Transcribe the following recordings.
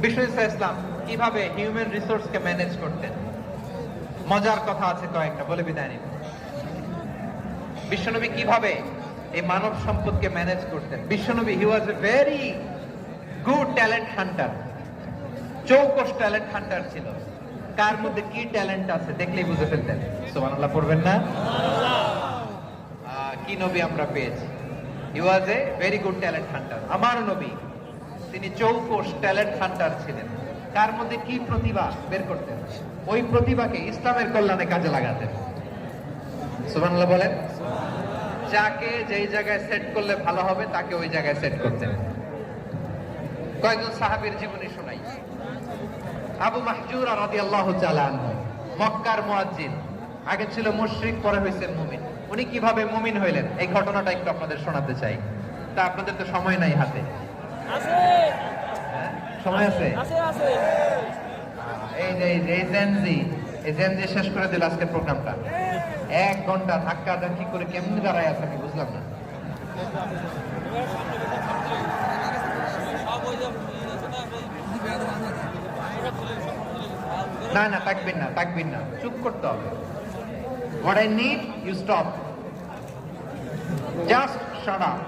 বিষ্ণু ইসলাম কিভাবে human রিসোর্সকে manage করতেন, মজার কথা আছে কয়েকটা, বলে বিদায় নিব। বিশ্বনবী কিভাবে এই মানব সম্পদকে ম্যানেজ করতেন। বিশ্বনবী he was a very good talent hunter, চৌকস ট্যালেন্ট হান্টার ছিল। কার মধ্যে কি ট্যালেন্ট আছে দেখলেই বুঝে ফেলতেন। সুবহানাল্লাহ পড়বেন না? কি নবী আমরা পেয়েছি। He was a very good talent hunter. আমার নবী তিনি চৌকস ট্যালেন্ট হান্টার ছিলেন। কার মধ্যে কি প্রতিভা বের করতেন, ওই প্রতিভাকে ইসলামের কল্যাণে কাজে লাগাতেন। সুবহানাল্লাহ বলেন। যাকে যেই জায়গায় সেট করলে ভালো হবে তাকে ওই জায়গায় সেট করতেন। কয়েকজন সাহাবীর জীবনী শোনাই। আবু মাহজুরা রাদিয়াল্লাহু তাআলা আনহু, মক্কার মুয়াজ্জিন, আগে ছিল মুশরিক, পরে হয়েছেন মুমিন। উনি কিভাবে মুমিন হইলেন এই ঘটনাটা একটু আপনাদের শোনাতে চাই। তা আপনাদের তো সময় নাই হাতে। আছে সময় আছে? আছে। এই জেনজি শেষ করে দিল আজকের প্রোগ্রামটা। 1 ঘন্টা ধাক্কা ধাক্কি করে কেমনি দাঁড়ায় আছে আমি বুঝলাম না। না তাকবির না, চুপ করতে হবে। What I need, you stop. Just shut up.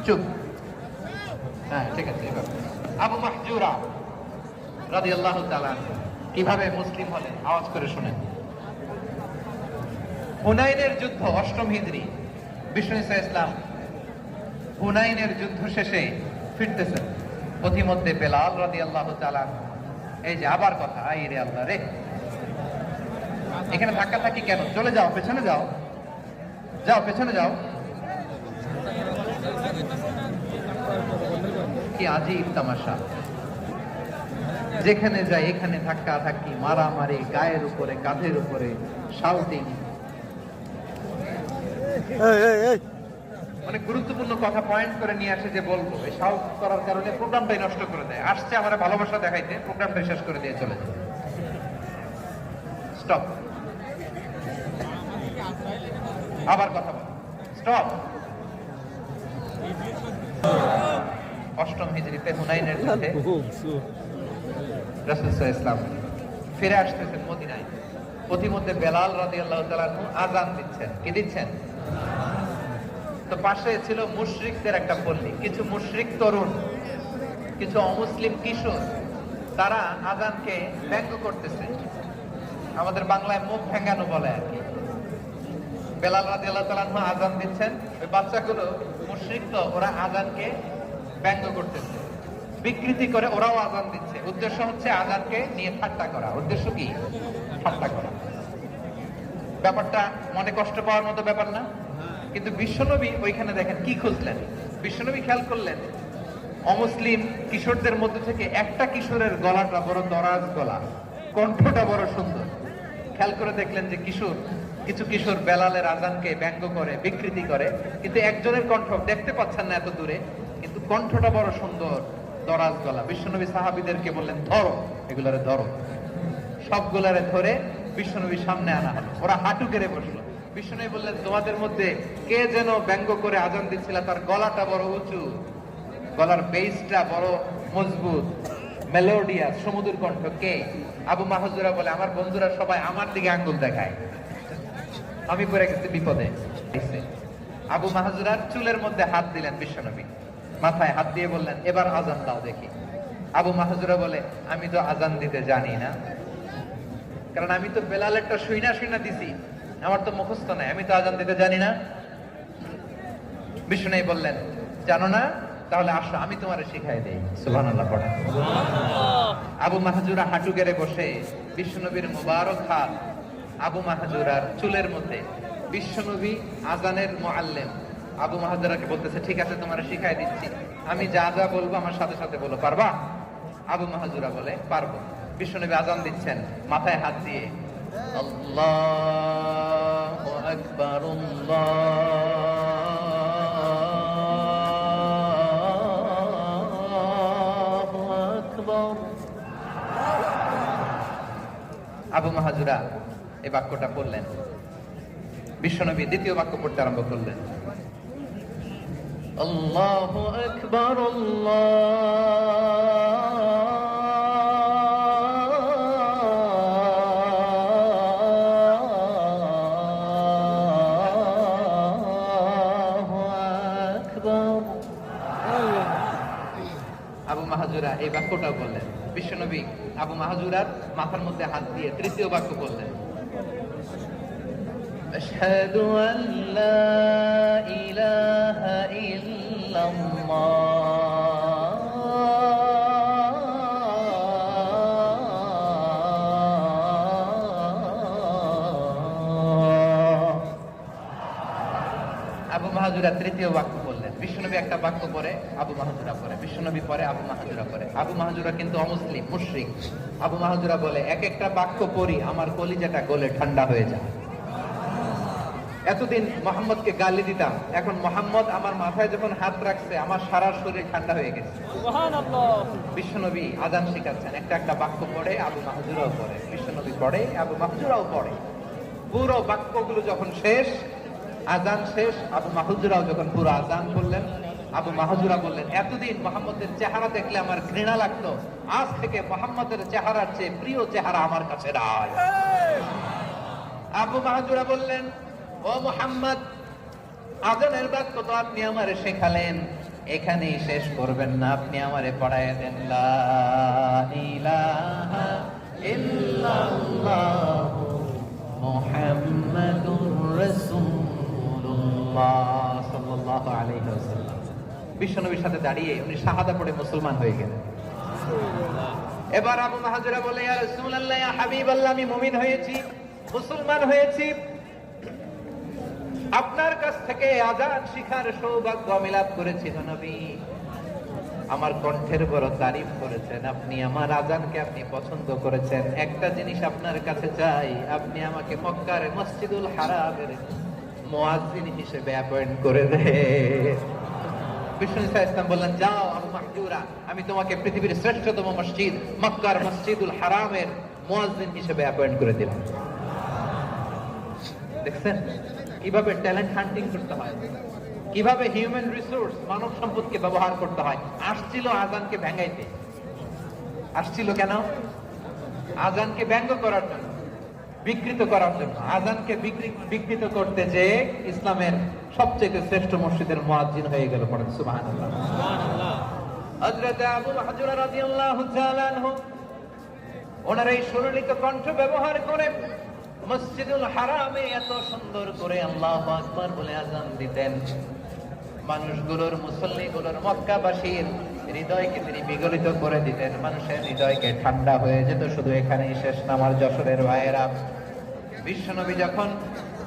চুপ। হ্যাঁ ঠিক আছে। এবার আবু মাহজুরা রাদিয়াল্লাহু তাআলা কিভাবে মুসলিম হলেন আওয়াজ করে শুনেন। হুনাইনের যুদ্ধ 8ম হিজরি, বিষ্ণু ইসলাম হুনাইনের যুদ্ধ শেষে ফিরতেছেন। পথিমধ্যে বেলাল রাদিয়াল্লাহু তাআলা, এই যে আবার কথা, আই রে আল্লাহ রে, এখানে ধাক্কা থাকি কেন? চলে যাও, পেছনে যাও, পেছনে যাও। কি আজীব তামাশা, যেখানে যাই এখানে ধাক্কা ধাক্কি, মারামারি, গায়ের উপরে কাঁধের উপরে, শাউটিং। অনেক গুরুত্বপূর্ণ কথা পয়েন্ট করে নিয়ে আসে যে বলবো, এই শাউট করার কারণে প্রোগ্রামটাই নষ্ট করে দেয়। আসছে আমার ভালোবাসা দেখাইতে, প্রোগ্রামটাই শেষ করে দিয়ে চলে যায়। স্টপ। আবার কথা বল, স্টপ। 8ম হিজরিতে হুনাইনের যুদ্ধে রাসূল সাল্লাল্লাহু আলাইহি ওয়াসাল্লাম ফিরে আসতেছেন মদিনায়। পথিমধ্যে বেলাল রাদিয়াল্লাহু তাআলা আযান দিচ্ছেন। কি দিচ্ছেন? তো পাশে ছিল মুশরিকদের একটা পল্লী, কিছু মুশরিক তরুণ, কিছু অমুসলিম কিশোর, তারা আযানকে ব্যঙ্গ করতেছে। আমাদের বাংলায় মুখ ভেঙ্গানো বলে আর কি। বেলাল রাদিয়াল্লাহু তাআলা আযান দিচ্ছেন, ওই বাচ্চাগুলো মুশরিক, তো ওরা আযানকে ব্যঙ্গ করতেছে, বিকৃতি করে ওরাও আযান দিচ্ছে। উদ্দেশ্য হচ্ছে আযানকে নিয়ে ঠাট্টা করা। উদ্দেশ্য কি? ঠাট্টা করা। ব্যাপারটা মনে কষ্ট পাওয়ার মতো ব্যাপার না? কিন্তু বিশ্বনবী ওইখানে দেখেন কি খুঁজলেন। বিশ্বনবী খেয়াল করলেন অমুসলিম কিশোরদের মধ্যে থেকে একটা কিশোরের গলাটা বড় দরাজ গলা, কণ্ঠটা বড় সুন্দর। খেয়াল করে দেখলেন যে কিছু কিশোর বেলালের আযানকে ব্যঙ্গ করে, বিকৃতি করে, কিন্তু একজনের কণ্ঠ দেখতে পাচ্ছেন না এত দূরে, কিন্তু কণ্ঠটা বড় সুন্দর, দরাজ গলা। বিশ্বনবী সাহাবীদেরকে বললেন, ধরো এগুলারে, ধরো। সবগুলারে ধরে বিশ্বনবীর সামনে আনা হলো। ওরা হাঁটু গেড়ে বসলো। বিশ্বনবী বললেন, তোমাদের মধ্যে কে যেন ব্যঙ্গ করে আযান দিচ্ছিল, তার গলাটা বড় উঁচু, গলার বেসটা বড় মজবুত, মেলোডিয়াস, সমুদ্র কণ্ঠ, কে? আবু মাহজুরা বলে, আমার বন্ধুরা সবাই আমার দিকে আঙ্গুল দেখায়, আমি পড়ে গেছি বিপদে। আবু মাহজুরার চুলের মধ্যে হাত দিলেন বিশ্বনবী, মাথায় হাত দিয়ে বললেন, এবার আযান দাও দেখি। আবু মাহজুরা বলে, আমি তো আযান দিতে জানি না, কারণ আমি তো বেলালেরটা শুইনা দিছি, আমার তো মুখস্থ নাই, আমি তো আযান দিতে জানি না। বিষ্ণু বললেন, জানো না? তাহলে আসো আমি তোমারে শিখাই দেই। সুবহানাল্লাহ পড়া। আবু মাহজুরা হাঁটু গেড়ে বসে বিশ্বনবীর মুবারক হাত আবু মাহজুরার চুলের মধ্যে। বিশ্বনবী আযানের মুআল্লিম আবু মাহজুরাকে বলতেছে, ঠিক আছে তোমারে শিখাই দিচ্ছি, আমি যা যা বলবো আমার সাথে সাথে বলো, পারবা? আবু মাহজুরা বলে, পারবো। বিশ্বনবী আযান দিচ্ছেন, মাথায় হাত দিয়ে, আল্লাহু আকবার, আল্লাহু আকবার। আবু মাহজুরা এই বাক্যটা পড়লেন। বিশ্বনবী দ্বিতীয় বাক্য পড়তে আরম্ভ করলেন, আল্লাহু আকবার, আল্লাহ আবু মাহাজুরা এই বাক্যটাও বললেন। বিশ্বনবী আবু মাহাজুরার মাথার মধ্যে হাত দিয়ে তৃতীয় বাক্য বললেন, আশহাদু আল্লা ইলাহা ইল্লাল্লাহ। আবু মাহাজুরা তৃতীয় বাক্য বললেন। বিশ্বনবী একটা বাক্য পরে আবু মাহাজুরা পরে, বিশ্বনবী পরে আবু মাহাজুরা পরে। আবু মাহাজুরা কিন্তু অমুসলিম, মুশরিক। আবু মাহাজুরা বলে, এক একটা বাক্য পড়ি আমার কলিজাটা গলে ঠান্ডা হয়ে যায়। এতদিন মোহাম্মদকে গালি দিতাম, এখন মোহাম্মদ আমার মাথায় যখন হাত রাখছে আমার সারা শরীর ঠান্ডা হয়ে গেছে। বিশ্বনবী আজান শিখাচ্ছেন, একটা একটা বাক্য পড়ে আবু মাহাজুরাও পড়ে, বিশ্বনবী পড়ে আবু মাহাজুরাও পড়ে। পুরো বাক্যগুলো যখন শেষ, আজান শেষ, আবু মাহাজুরাও যখন পুরো আজান করলেন, আবু মাহাজুরা বললেন, এতদিন মোহাম্মদের চেহারা দেখলে আমার ঘৃণা লাগতো, আজ থেকে মোহাম্মদের চেহারার চেয়ে প্রিয় চেহারা আমার কাছে নাই। আবু মাহাজুরা বললেন, ও মুহাম্মদ, আজানের বাক্য তো আপনি আমারে শেখালেন, এখানেই শেষ করবেন না, আপনি আমারে পড়ায় দেন লা ইলাহা ইল্লাল্লাহ মুহাম্মাদুর রাসূলুল্লাহ সাল্লাল্লাহু আলাইহি ওয়াসাল্লাম। বিশ্বনবীর সাথে দাঁড়িয়ে উনি শাহাদা পড়ে মুসলমান হয়ে গেলেন। এবার আবু মাহাজুরা বলে, ইয়া রাসূলুল্লাহ, ইয়া হাবিবাল্লাহ, আমি মুমিন হয়েছি, মুসলমান হয়েছি, আপনার কাছ থেকে আজান শিখার সৌভাগ্য আমি লাভ করেছি। নবী আমার কণ্ঠের বড় তারিফ করেছেন, আপনি আমার আজানকে আপনি পছন্দ করেছেন। একটা জিনিস আপনার কাছে চাই, আপনি আমাকে মক্কার মসজিদুল হারামের মুয়াজ্জিন হিসেবে অ্যাপয়েন্ট করে দেন। বিষ্ণু ইসলাম বললেন, যাও আবু মাহজুরা, আমি তোমাকে পৃথিবীর শ্রেষ্ঠতম মসজিদ মক্কার মসজিদুল হারামের মুয়াজ্জিন হিসেবে অ্যাপয়েন্ট করে দিলাম। দেখছেন কিভাবে ট্যালেন্ট হান্টিং করতে হয়, কিভাবে হিউম্যান রিসোর্স মানব সম্পদকে ব্যবহার করতে হয়। আসছিল আজানকে ভেঙাইতে, আসছিল কেন? আজানকে ব্যঙ্গ করার জন্য, বিকৃত করার জন্য। আজানকে বিকৃত করতে যে ইসলামের সবচেয়ে শ্রেষ্ঠ মসজিদের মুয়াজ্জিন হয়ে গেল। পড়েন সুবহানাল্লাহ। হযরত আবু মাহজুরা রাদিয়াল্লাহু তাআলা আনহু ওনার এই সুললিত কণ্ঠ ব্যবহার করে মসজিদুল হারামে এত সুন্দর করে আল্লাহু আকবার বলে আজান দিতেন, মানুষগুলোর, মুসল্লিগুলোর, মক্কাবাসীর হৃদয়কে তিনি বিগলিত করে দিতেন, মানুষের হৃদয়কে ঠান্ডা হয়ে যেত। শুধু এখানেই শেষ না আমার যশোরের ভাইয়েরা, বিশ্বনবী যখন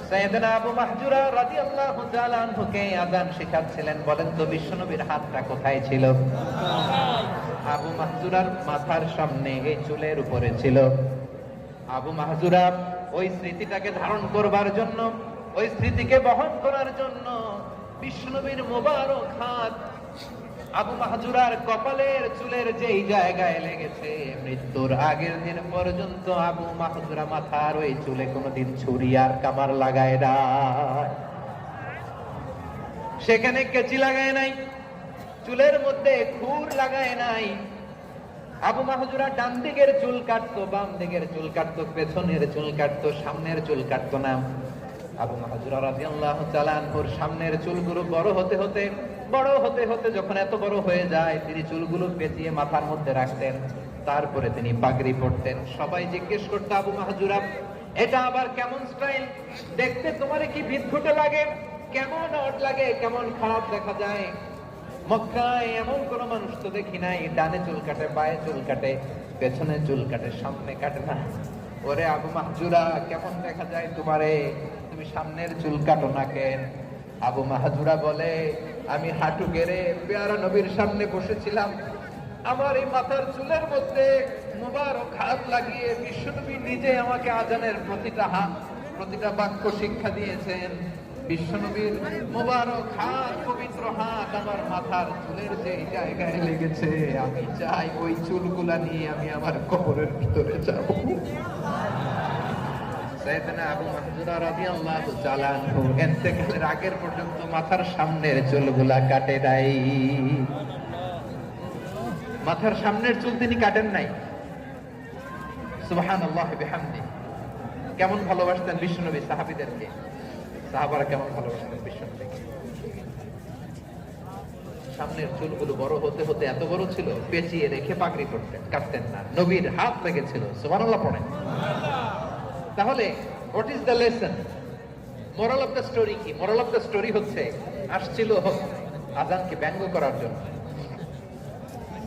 সাইয়েদনা আবু মাহজুরা রাদিয়াল্লাহু তাআলা আনহুকে আযান শেখাচ্ছিলেন, বলেন তো বিশ্বনবীর হাতটা কোথায় ছিল? আবু মাহজুরার মাথার সামনে, এই চুলের উপরে ছিল। আবু মাহজুরা ওই স্মৃতিটাকে ধারণ করবার জন্য, ওই স্মৃতিকে বহন করার জন্য বিশ্বনবীর মোবারক হাত আবু মাহজুরার কপালের চুলের যেই জায়গায় লেগেছে, মৃত্যুর আগের দিন পর্যন্ত আবু মাহজুরা মাথার ওই চুলে কোনোদিন ছুরি আর কামার লাগায় না, সেখানে কেচি লাগায় নাই, চুলের মধ্যে খুর লাগায় নাই। আবু মাহজুরা ডান দিকের চুল কাটতো, বাম দিকের চুল কাটতো, পেছনের চুল কাটতো, সামনের চুল কাটতো না। আবু মাহজুরা রাদিয়াল্লাহু তাআলা আনহুর সামনের চুলগুলো বড় হতে হতে যখন এত বড় হয়ে যায়, তিনি চুলগুলো পেঁচিয়ে মাথার মধ্যে রাখতেন, তারপরে তিনি পাগড়ি পরতেন। সবাই জিজ্ঞেস করতো, আবু মাহজুরা, এটা আবার কেমন স্টাইল? দেখতে তোমার কি বিদঘুটে লাগে? কেমন অড লাগে? কেমন খারাপ দেখা যায়? মক্কায় এমন কোন মানুষ তো দেখি নাই, ডানে চুল কাটে, বায়ে চুল কাটে, পেছনে চুল কাটে, সামনে কাটে না। ওরে আবু মাহজুরা, কেমন দেখা যায় তোমারে? তুমি সামনের চুল কাটো না কেন? আবু মাহজুরা বলে, আমি হাঁটু গেড়ে পেয়ারা নবীর সামনে বসেছিলাম, আমার এই মাথার চুলের মধ্যে মুবারক হাত লাগিয়ে বিশ্বনবী নিজে আমাকে আজানের প্রতিটা বাক্য শিক্ষা দিয়েছেন। বিশ্বনবীর মুবারক হাত, পবিত্র হাত আমার মাথার চুলের যে জায়গায় লেগেছে, আমি চাই ওই চুলগুলা নিয়ে আমি আমার কবরের ভিতরে যাব। সাইয়েদনা আবু মাহজুরা রাদিয়াল্লাহু তাআলা আনহু ইন্তেকালের আগের পর্যন্ত মাথার সামনের চুলগুলা কাটে নাই, মাথার সামনের চুল তিনি কাটেন নাই। সুবহানাল্লাহ বিহামদি। কেমন ভালোবাসতেন বিশ্বনবী সাহাবীদেরকে, সাহাবারা কেমন ভালোবাসতেন বিশ্বনবীকে। সামনের চুলগুলো বড় হতে হতে এত বড় ছিল, পেঁচিয়ে রেখে পাগড়ি কাটতেন না, নবীর হাত লেগেছিল। সুবহানাল্লাহ পড়েন। তাহলে what is the lesson? Moral of the story কি? মোরাল অফ দ্য স্টোরি হচ্ছে, আসছিল আজানকে ব্যঙ্গ করার জন্য,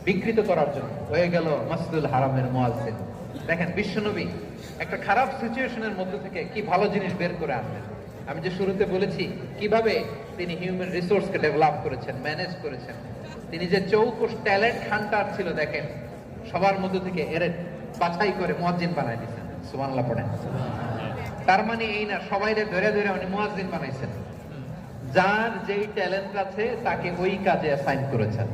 বিকৃত করার জন্য, হয়ে গেল মসজিদুল হারামের মুয়াজ্জিন। দেখেন বিশ্বনবী একটা খারাপ সিচুয়েশনের মধ্যে থেকে কি ভালো জিনিস বের করে আনলেন। আমি যে শুরুতে বলেছি কিভাবে তিনি হিউম্যান রিসোর্সকে ডেভেলপ করেছেন, ম্যানেজ করেছেন। তিনি যে চৌকুশ ট্যালেন্ট হান্টার ছিল, দেখেন সবার মধ্যে থেকে এর বাছাই করে মুয়াজ্জিন বানাই দিয়েছেন। সুবহানাল্লাহ পড়েন। তার মানে এই না সবাইরে ধরে ধরে উনি মুয়াজ্জিন বানাইছেন। যার যেই ট্যালেন্ট আছে তাকে ওই কাজে অ্যাসাইন করেছেন।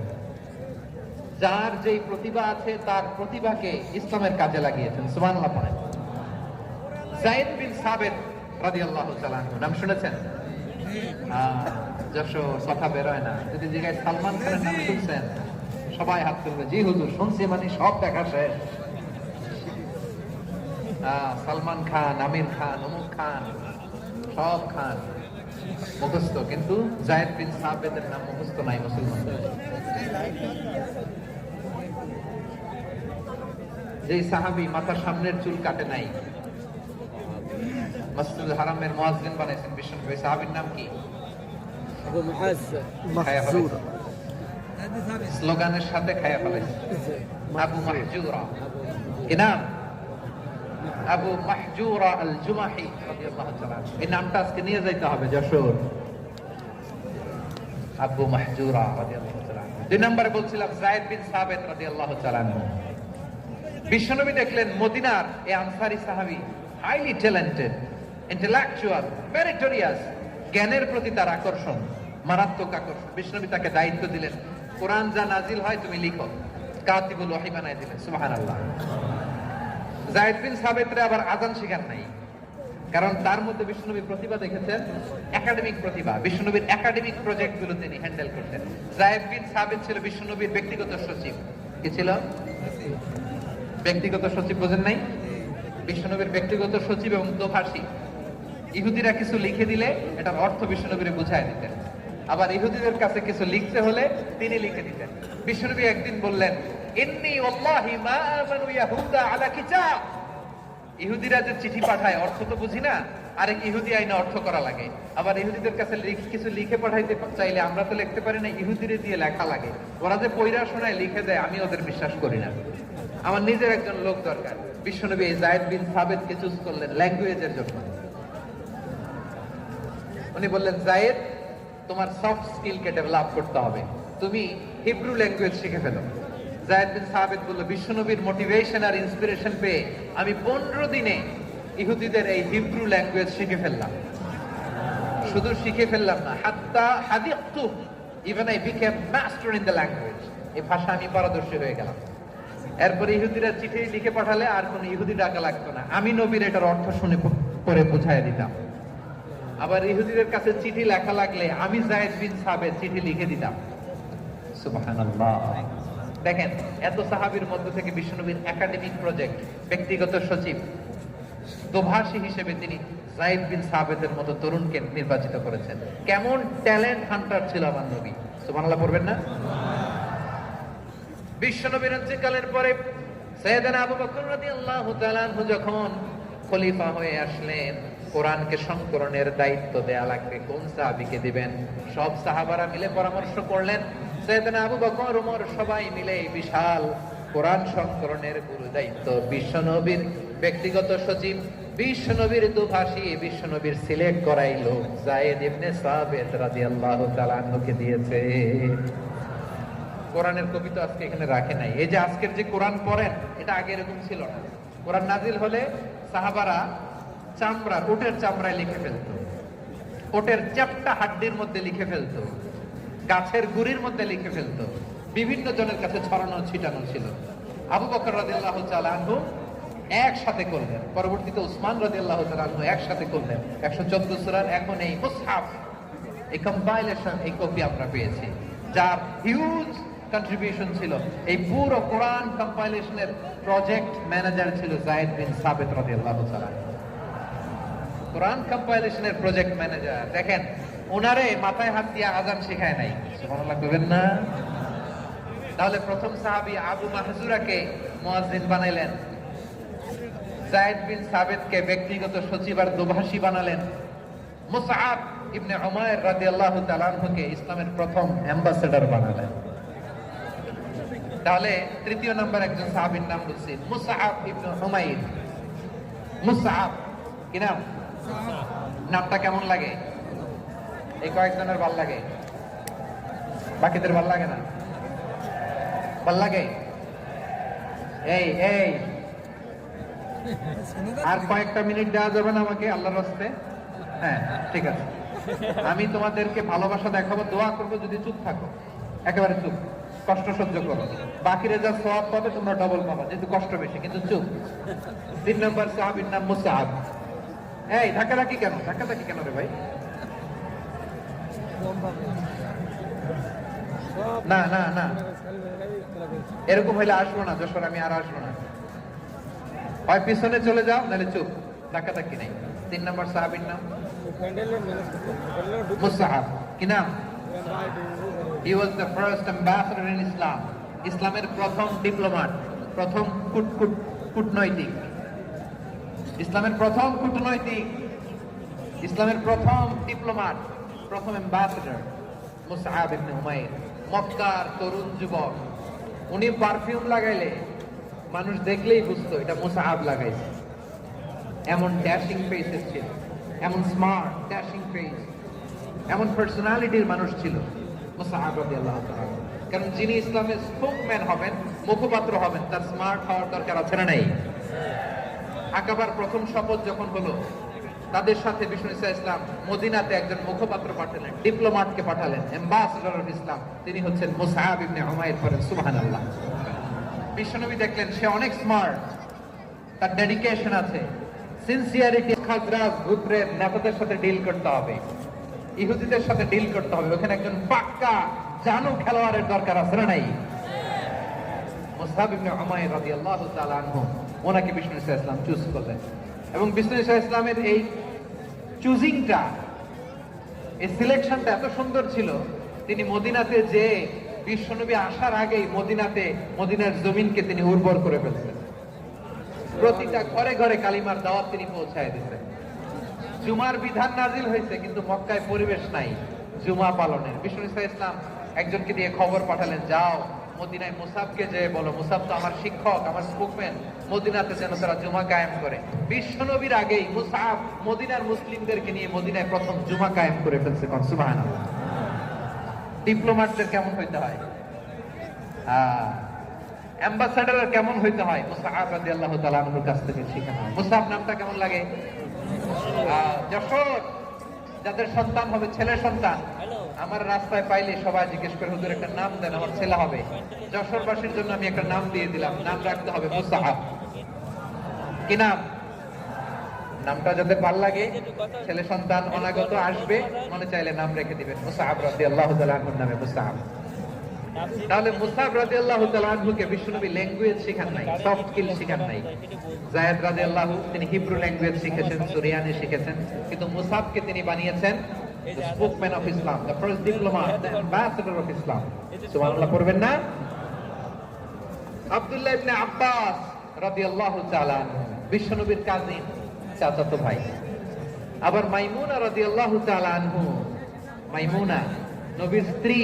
যার যেই প্রতিভা আছে তার প্রতিভাকে ইসলামের কাজে লাগিয়েছেন। সুবহানাল্লাহ পড়েন। যায়েদ বিন সাবিত রাদিয়াল্লাহু তাআলা আনহু নাম শুনেছেন? যশোর কথা বের হয় না। যদি জিজ্ঞাসা সালমান খানের নাম শুনছেন, সবাই হাত তুলবে, জি হুজুর শুনছি, মানে সব দেখা শেষ। সালমান খান, আমির খান, অমুক খান, সব খান মুখস্থ, কিন্তু যায়েদ বিন সাবিতের নাম মুখস্থ নাই মুসলমানদের। যে সাহাবী মাথার সামনের চুল কাটে নাই, মসজিদুল হারামের মুয়াজ্জিন বানাইছেন বিশ্বনবী, সাহাবীর নাম কি? আবু মাহজুর। স্লোগানের সাথে খায়া ফেলেছে, আবু মাহজুরা। কি নাম? আবু মাহজুরা আল জুমাহি রাদিয়াল্লাহু তাআলা। এই নামটা আজকে নিয়ে যাইতে হবে যশোর। আবু মাহজুরা রাদিয়াল্লাহু তাআলা। দুই নম্বরে বলছিলাম যায়েদ বিন সাবিত রাদিয়াল্লাহু তাআলা। বিশ্বনবী দেখলেন মদিনার এই আনসারী সাহাবী হাইলি ট্যালেন্টেড, ইন্টেলেকচুয়াল, মেরিটোরিয়াস, জ্ঞানের প্রতি তার আকর্ষণ, মারাত্মক আকর্ষণ। বিশ্বনবী তাকে দায়িত্ব দিলেন, কোরআন যা নাজিল হয় তুমি লিখো, কাতিবুল ওহী বানায় দিলেন। সুবহানাল্লাহ। যায়েদ বিন সাবিতরে আবার আযান শেখান নাই, কারণ তার মধ্যে বিশ্বনবী প্রতিভা দেখেছেন, একাডেমিক প্রতিভা। বিশ্বনবীর একাডেমিক প্রজেক্ট গুলো তিনি হ্যান্ডেল করতেন। যায়েদ বিন সাবিত ছিল বিশ্বনবীর ব্যক্তিগত সচিব। কি ছিল? ব্যক্তিগত সচিব। বোঝেন নাই? বিশ্বনবীর ব্যক্তিগত সচিব এবং দোভাষী। ইহুদিরা কিছু লিখে দিলে এটার অর্থ বিশ্বনবীরে বুঝায় দিতেন, আবার ইহুদিদের কাছে কিছু লিখতে হলে তিনি লিখে দিতেন। বিশ্বনবী একদিন বললেন, ইন্নী ওয়াল্লাহি মা আমানু ইয়াহুদা আলা কিতাব। ইহুদিরা যে চিঠি পাঠায় অর্থ তো বুঝি না, আরেক ইহুদি আইনে অর্থ করা লাগে। আবার ইহুদিদের কাছে কিছু লিখে পাঠাইতে চাইলে আমরা তো লিখতে পারি না, ইহুদিরে দিয়ে লেখা লাগে। ওরা যে পয়রা শোনায় লিখে দেয়, আমি ওদের বিশ্বাস করি না। আমার নিজের একজন লোক দরকার। বিশ্বনবী এই যায়েদ বিন সাবিতকে চুজ করলেন ল্যাঙ্গুয়েজের জন্য। উনি বললেন, যায়েদ তোমার সফট স্কিলকে ডেভেলপ করতে হবে, তুমি হিব্রু ল্যাঙ্গুয়েজ শিখে ফেলো। যায়েদ বিন সাবিত বলল, বিশ্বনবীর মোটিভেশন আর ইন্সপিরেশন পেয়ে আমি 15 দিনে ইহুদিদের এই হিব্রু ল্যাঙ্গুয়েজ শিখে ফেললাম। শুধু শিখে ফেললাম না, হাত্তা হাদিকতু, even I became master in the language. এই ভাষা আমি পারদর্শী হয়ে গেলাম। এরপরে ইহুদিরা চিঠি লিখে পাঠালে আর কোন ইহুদি ডাকা লাগতো না, আমি নবীর এটার অর্থ শুনে পরে বুঝাই দিতাম। আবার ইহুদিদের কাছে চিঠি লেখা লাগলে আমি যায়েদ বিন সাবিত চিঠি লিখে দিতাম। সুবহানাল্লাহ। দেখেন এত সাহাবীর মধ্য থেকে বিশ্বনবীর একাডেমিক প্রজেক্ট, ব্যক্তিগত সচিব, দোভাষী হিসেবে তিনি যায়েদ বিন সাবিতের মতো তরুণকে নির্বাচিত করেছেন। কেমন ট্যালেন্ট হান্টার ছিল আমার নবী। সুবহানাল্লাহ পড়বেন না? বিশ্বনবীর ইন্তেকালের পরে সাইয়েদনা আবু বকর রাদিয়াল্লাহু তাআলা আনহু যখন খলিফা হয়ে আসলেন, কোরআনকে সংকলনের দায়িত্ব দেয়া লাগবে, কোন সাহাবীকে দিবেন? সব সাহাবারা মিলে পরামর্শ করলেন। সাইয়েদনা আবু বকর, ওমর সবাই মিলে বিশাল কোরআন সংকলনের গুরু দায়িত্ব বিশ্বনবীর ব্যক্তিগত সচিব, বিশ্বনবীর দুভাষী, বিশ্বনবীর সিলেক্ট করাই লোক যায়েদ ইবনে সাবিত রাদিয়াল্লাহু তাআলা আনহুকে দিয়েছে। কোরআনের কবি তো আজকে এখানে রাখে নাই। এই যে আজকের যে কোরআন পড়েন, এটা আগে এরকম ছিল না। কোরআন নাজিল হলে সাহাবারা চামড়া, উটের চামড়ায় লিখে ফেলতো, ওটের চ্যাপ্টা হাড্ডির মধ্যে লিখে ফেলতো, গাছের গুড়ির মধ্যে লিখে ফেলতো। বিভিন্ন জনের কাছে ছড়ানো ছিটানো ছিল। আবু বকর রাদিয়াল্লাহু তাআলা আনহু একসাথে করলেন, পরবর্তীতে উসমান রাদিয়াল্লাহু তাআলা আনহু একসাথে করলেন। 114 সূরার এখন এই মুসহাফ, এই কম্পাইলেশন, এই কপি আমরা পেয়েছি, যার হিউজ কন্ট্রিবিউশন ছিল। এই পুরো কোরআন কম্পাইলেশনের প্রজেক্ট ম্যানেজার ছিল যায়েদ বিন সাবিত রাদিয়াল্লাহু তাআলা। কোরআন কম্পাইলেশনের প্রজেক্ট ম্যানেজার। দেখেন ওনারে মাথায় হাত দিয়ে আজান শেখায় নাই, সুবহানাল্লাহ করবেন না? তাহলে প্রথম সাহাবী আবু মাহজুরাকে মুয়াজ্জিন বানাইলেন, যায়েদ বিন সাবিতকে ব্যক্তিগত সচিব আর দোভাষী বানালেন, মুসআব ইবনে উমাইর রাদিয়াল্লাহু তাআলা আনহুকে ইসলামের প্রথম অ্যাম্বাসেডর বানালেন। তাহলে তৃতীয় নম্বর একজন সাহাবীর নাম বলছি, মুসআব ইবনে উমাইর। মুসআব কি নাম? নামটা কেমন লাগে? এই কয়েকজনের ভাল লাগে, বাকিদের ভাল লাগে না? ভাল লাগে? এই এই আর কয়েকটা মিনিট দেওয়া যাবে না আমাকে আল্লাহর রাস্তে? হ্যাঁ ঠিক আছে, আমি তোমাদেরকে ভালোবাসা দেখাবো, দোয়া করবো যদি চুপ থাকো, একেবারে চুপ, কষ্ট সহ্য করো, বাকিরা যা সওয়াব পাবে তোমরা ডবল পাবা, যেহেতু কষ্ট বেশি, কিন্তু চুপ। 3 নম্বর সাহাবীর নাম মুসআব। এই ধাক্কাধাক্কি কেন? ধাক্কাধাক্কি কেন রে ভাই? না না না, এরকম হইলে আসবো না যশোর, আমি আর আসবো না। হয় পিছনে চলে যাও, নাহলে চুপ, ধাক্কাধাক্কি নেই। 3 নম্বর সাহাবীর নাম মুসআব। কি নাম? He was the first ambassador in Islam. ইসলামের প্রথম ডিপ্লোম্যাট, প্রথম কূটনৈতিক, ইসলামের প্রথম কূটনৈতিক, ইসলামের প্রথম ডিপ্লোম্যাট, প্রথম অ্যাম্বাসেডর মুসআব ইবনে উমাইর। মক্কার তরুণ যুবক, উনি পারফিউম লাগাইলে মানুষ দেখলেই বুঝতো এটা মুসআব লাগাইছে। এমন ড্যাশিং ফেসেস ছিল, এমন স্মার্ট ড্যাশিং ফেস, এমন পার্সোনালিটির মানুষ ছিল মুসআব রাদিয়াল্লাহু তাআলা। কারণ যিনি ইসলামের স্পোকম্যান হবেন, মুখপাত্র হবেন, তার স্মার্ট হওয়ার দরকার আছে না নাই? আকাবার প্রথম শপথ যখন হলো, তাদের সাথে বিষ্ণু ইসলাম মদিনাতে একজন মুখপাত্র পাঠালেন, ডিপ্লোম্যাটকে পাঠালেন, অ্যাম্বাসেডর অফ ইসলাম, তিনি হচ্ছেন মুসআব ইবনে উমাইর। পড়েন সুবহানাল্লাহ। বিশ্বনবী দেখলেন সে অনেক স্মার্ট, তার ডেডিকেশন আছে, সিনসিয়ারিটি। খাজরাজ গোত্রের নেতাদের সাথে ডিল করতে হবে, ইহুদিদের সাথে ডিল করতে হবে, ওখানে একজন পাক্কা জানু খেলোয়াড়ের দরকার আছে না নাই? মুসআব ইবনে উমাইর রাদিয়াল্লাহু তাআলা আনহু, ওনাকে বিষ্ণু ইসলাম চুজ করলেন। এবং বিষ্ণু ইসলামের এই চুজিংটা, এই সিলেকশনটা এত সুন্দর ছিল, তিনি মদিনাতে যে বিশ্বনবী আসার আগেই মদিনার জমিনকে তিনি উর্বর করে ফেলছেন। প্রতিটা ঘরে ঘরে কালিমার দাওয়াত তিনি পৌঁছায় দিতেন। জুমার বিধান নাজিল হয়েছে, কিন্তু মক্কায় পরিবেশ নাই জুমা পালনের। বিষ্ণু ইসলাম একজনকে দিয়ে খবর পাঠালেন, যাও মদিনায় মুসাবকে যে বলো, মুসাব তো আমার শিক্ষক, আমার স্পোকম্যান, মদিনাতে যেন তারা জুমা কায়েম করে। বিশ্বনবীর আগেই মুসাব মদিনার মুসলিমদেরকে নিয়ে মদিনায় প্রথম জুমা কায়েম করে ফেলছে। সুবহানাল্লাহ। ডিপ্লোম্যাটদের কেমন হইতে হয়, অ্যাম্বাসেডারের কেমন হইতে হয়, মুসআব রাদিয়াল্লাহু তাআলা আনহুর কাছ থেকে শিখা হয়। মুসআব নামটা কেমন লাগে? যশোর যাদের সন্তান হবে, ছেলে সন্তান, আমার রাস্তায় পাইলে সবাই জিজ্ঞেস করে, হুজুর একটা নাম দেন, আমার ছেলে হবে। যশোরবাসীর জন্য আমি একটা নাম দিয়ে দিলাম, নাম রাখতে হবে মুসআব। কি নাম? নামটা যাদের ভাল লাগে, ছেলে সন্তান অনাগত আসবে, মনে চাইলে নাম রেখে দিবেন মুসআব রাদিয়াল্লাহু তাআলা আনহুর নামে মুসআব। তাহলে মুসআব রাদিয়াল্লাহু তাআলা আনহুকে বিশ্বনবী ল্যাঙ্গুয়েজ শিখান নাই, সফট স্কিল শিখান নাই। যায়েদ রাদিয়াল্লাহু, তিনি হিব্রু ল্যাঙ্গুয়েজ শিখেছেন, সুরিয়ানি শিখেছেন, কিন্তু মুসআবকে তিনি বানিয়েছেন the spokesman of Islam, the first diplomat, the ambassador of Islam. সুবহানাল্লাহ পড়বেন না? আব্দুল্লাহ ইবনে আব্বাস রাদিয়াল্লাহু তাআলা আনহু, বিশ্বনবীর কাজিন, চাচাতো ভাই। আবার মাইমুনা রাদিয়াল্লাহু তাআলা আনহু, মাইমুনা নবীর স্ত্রী,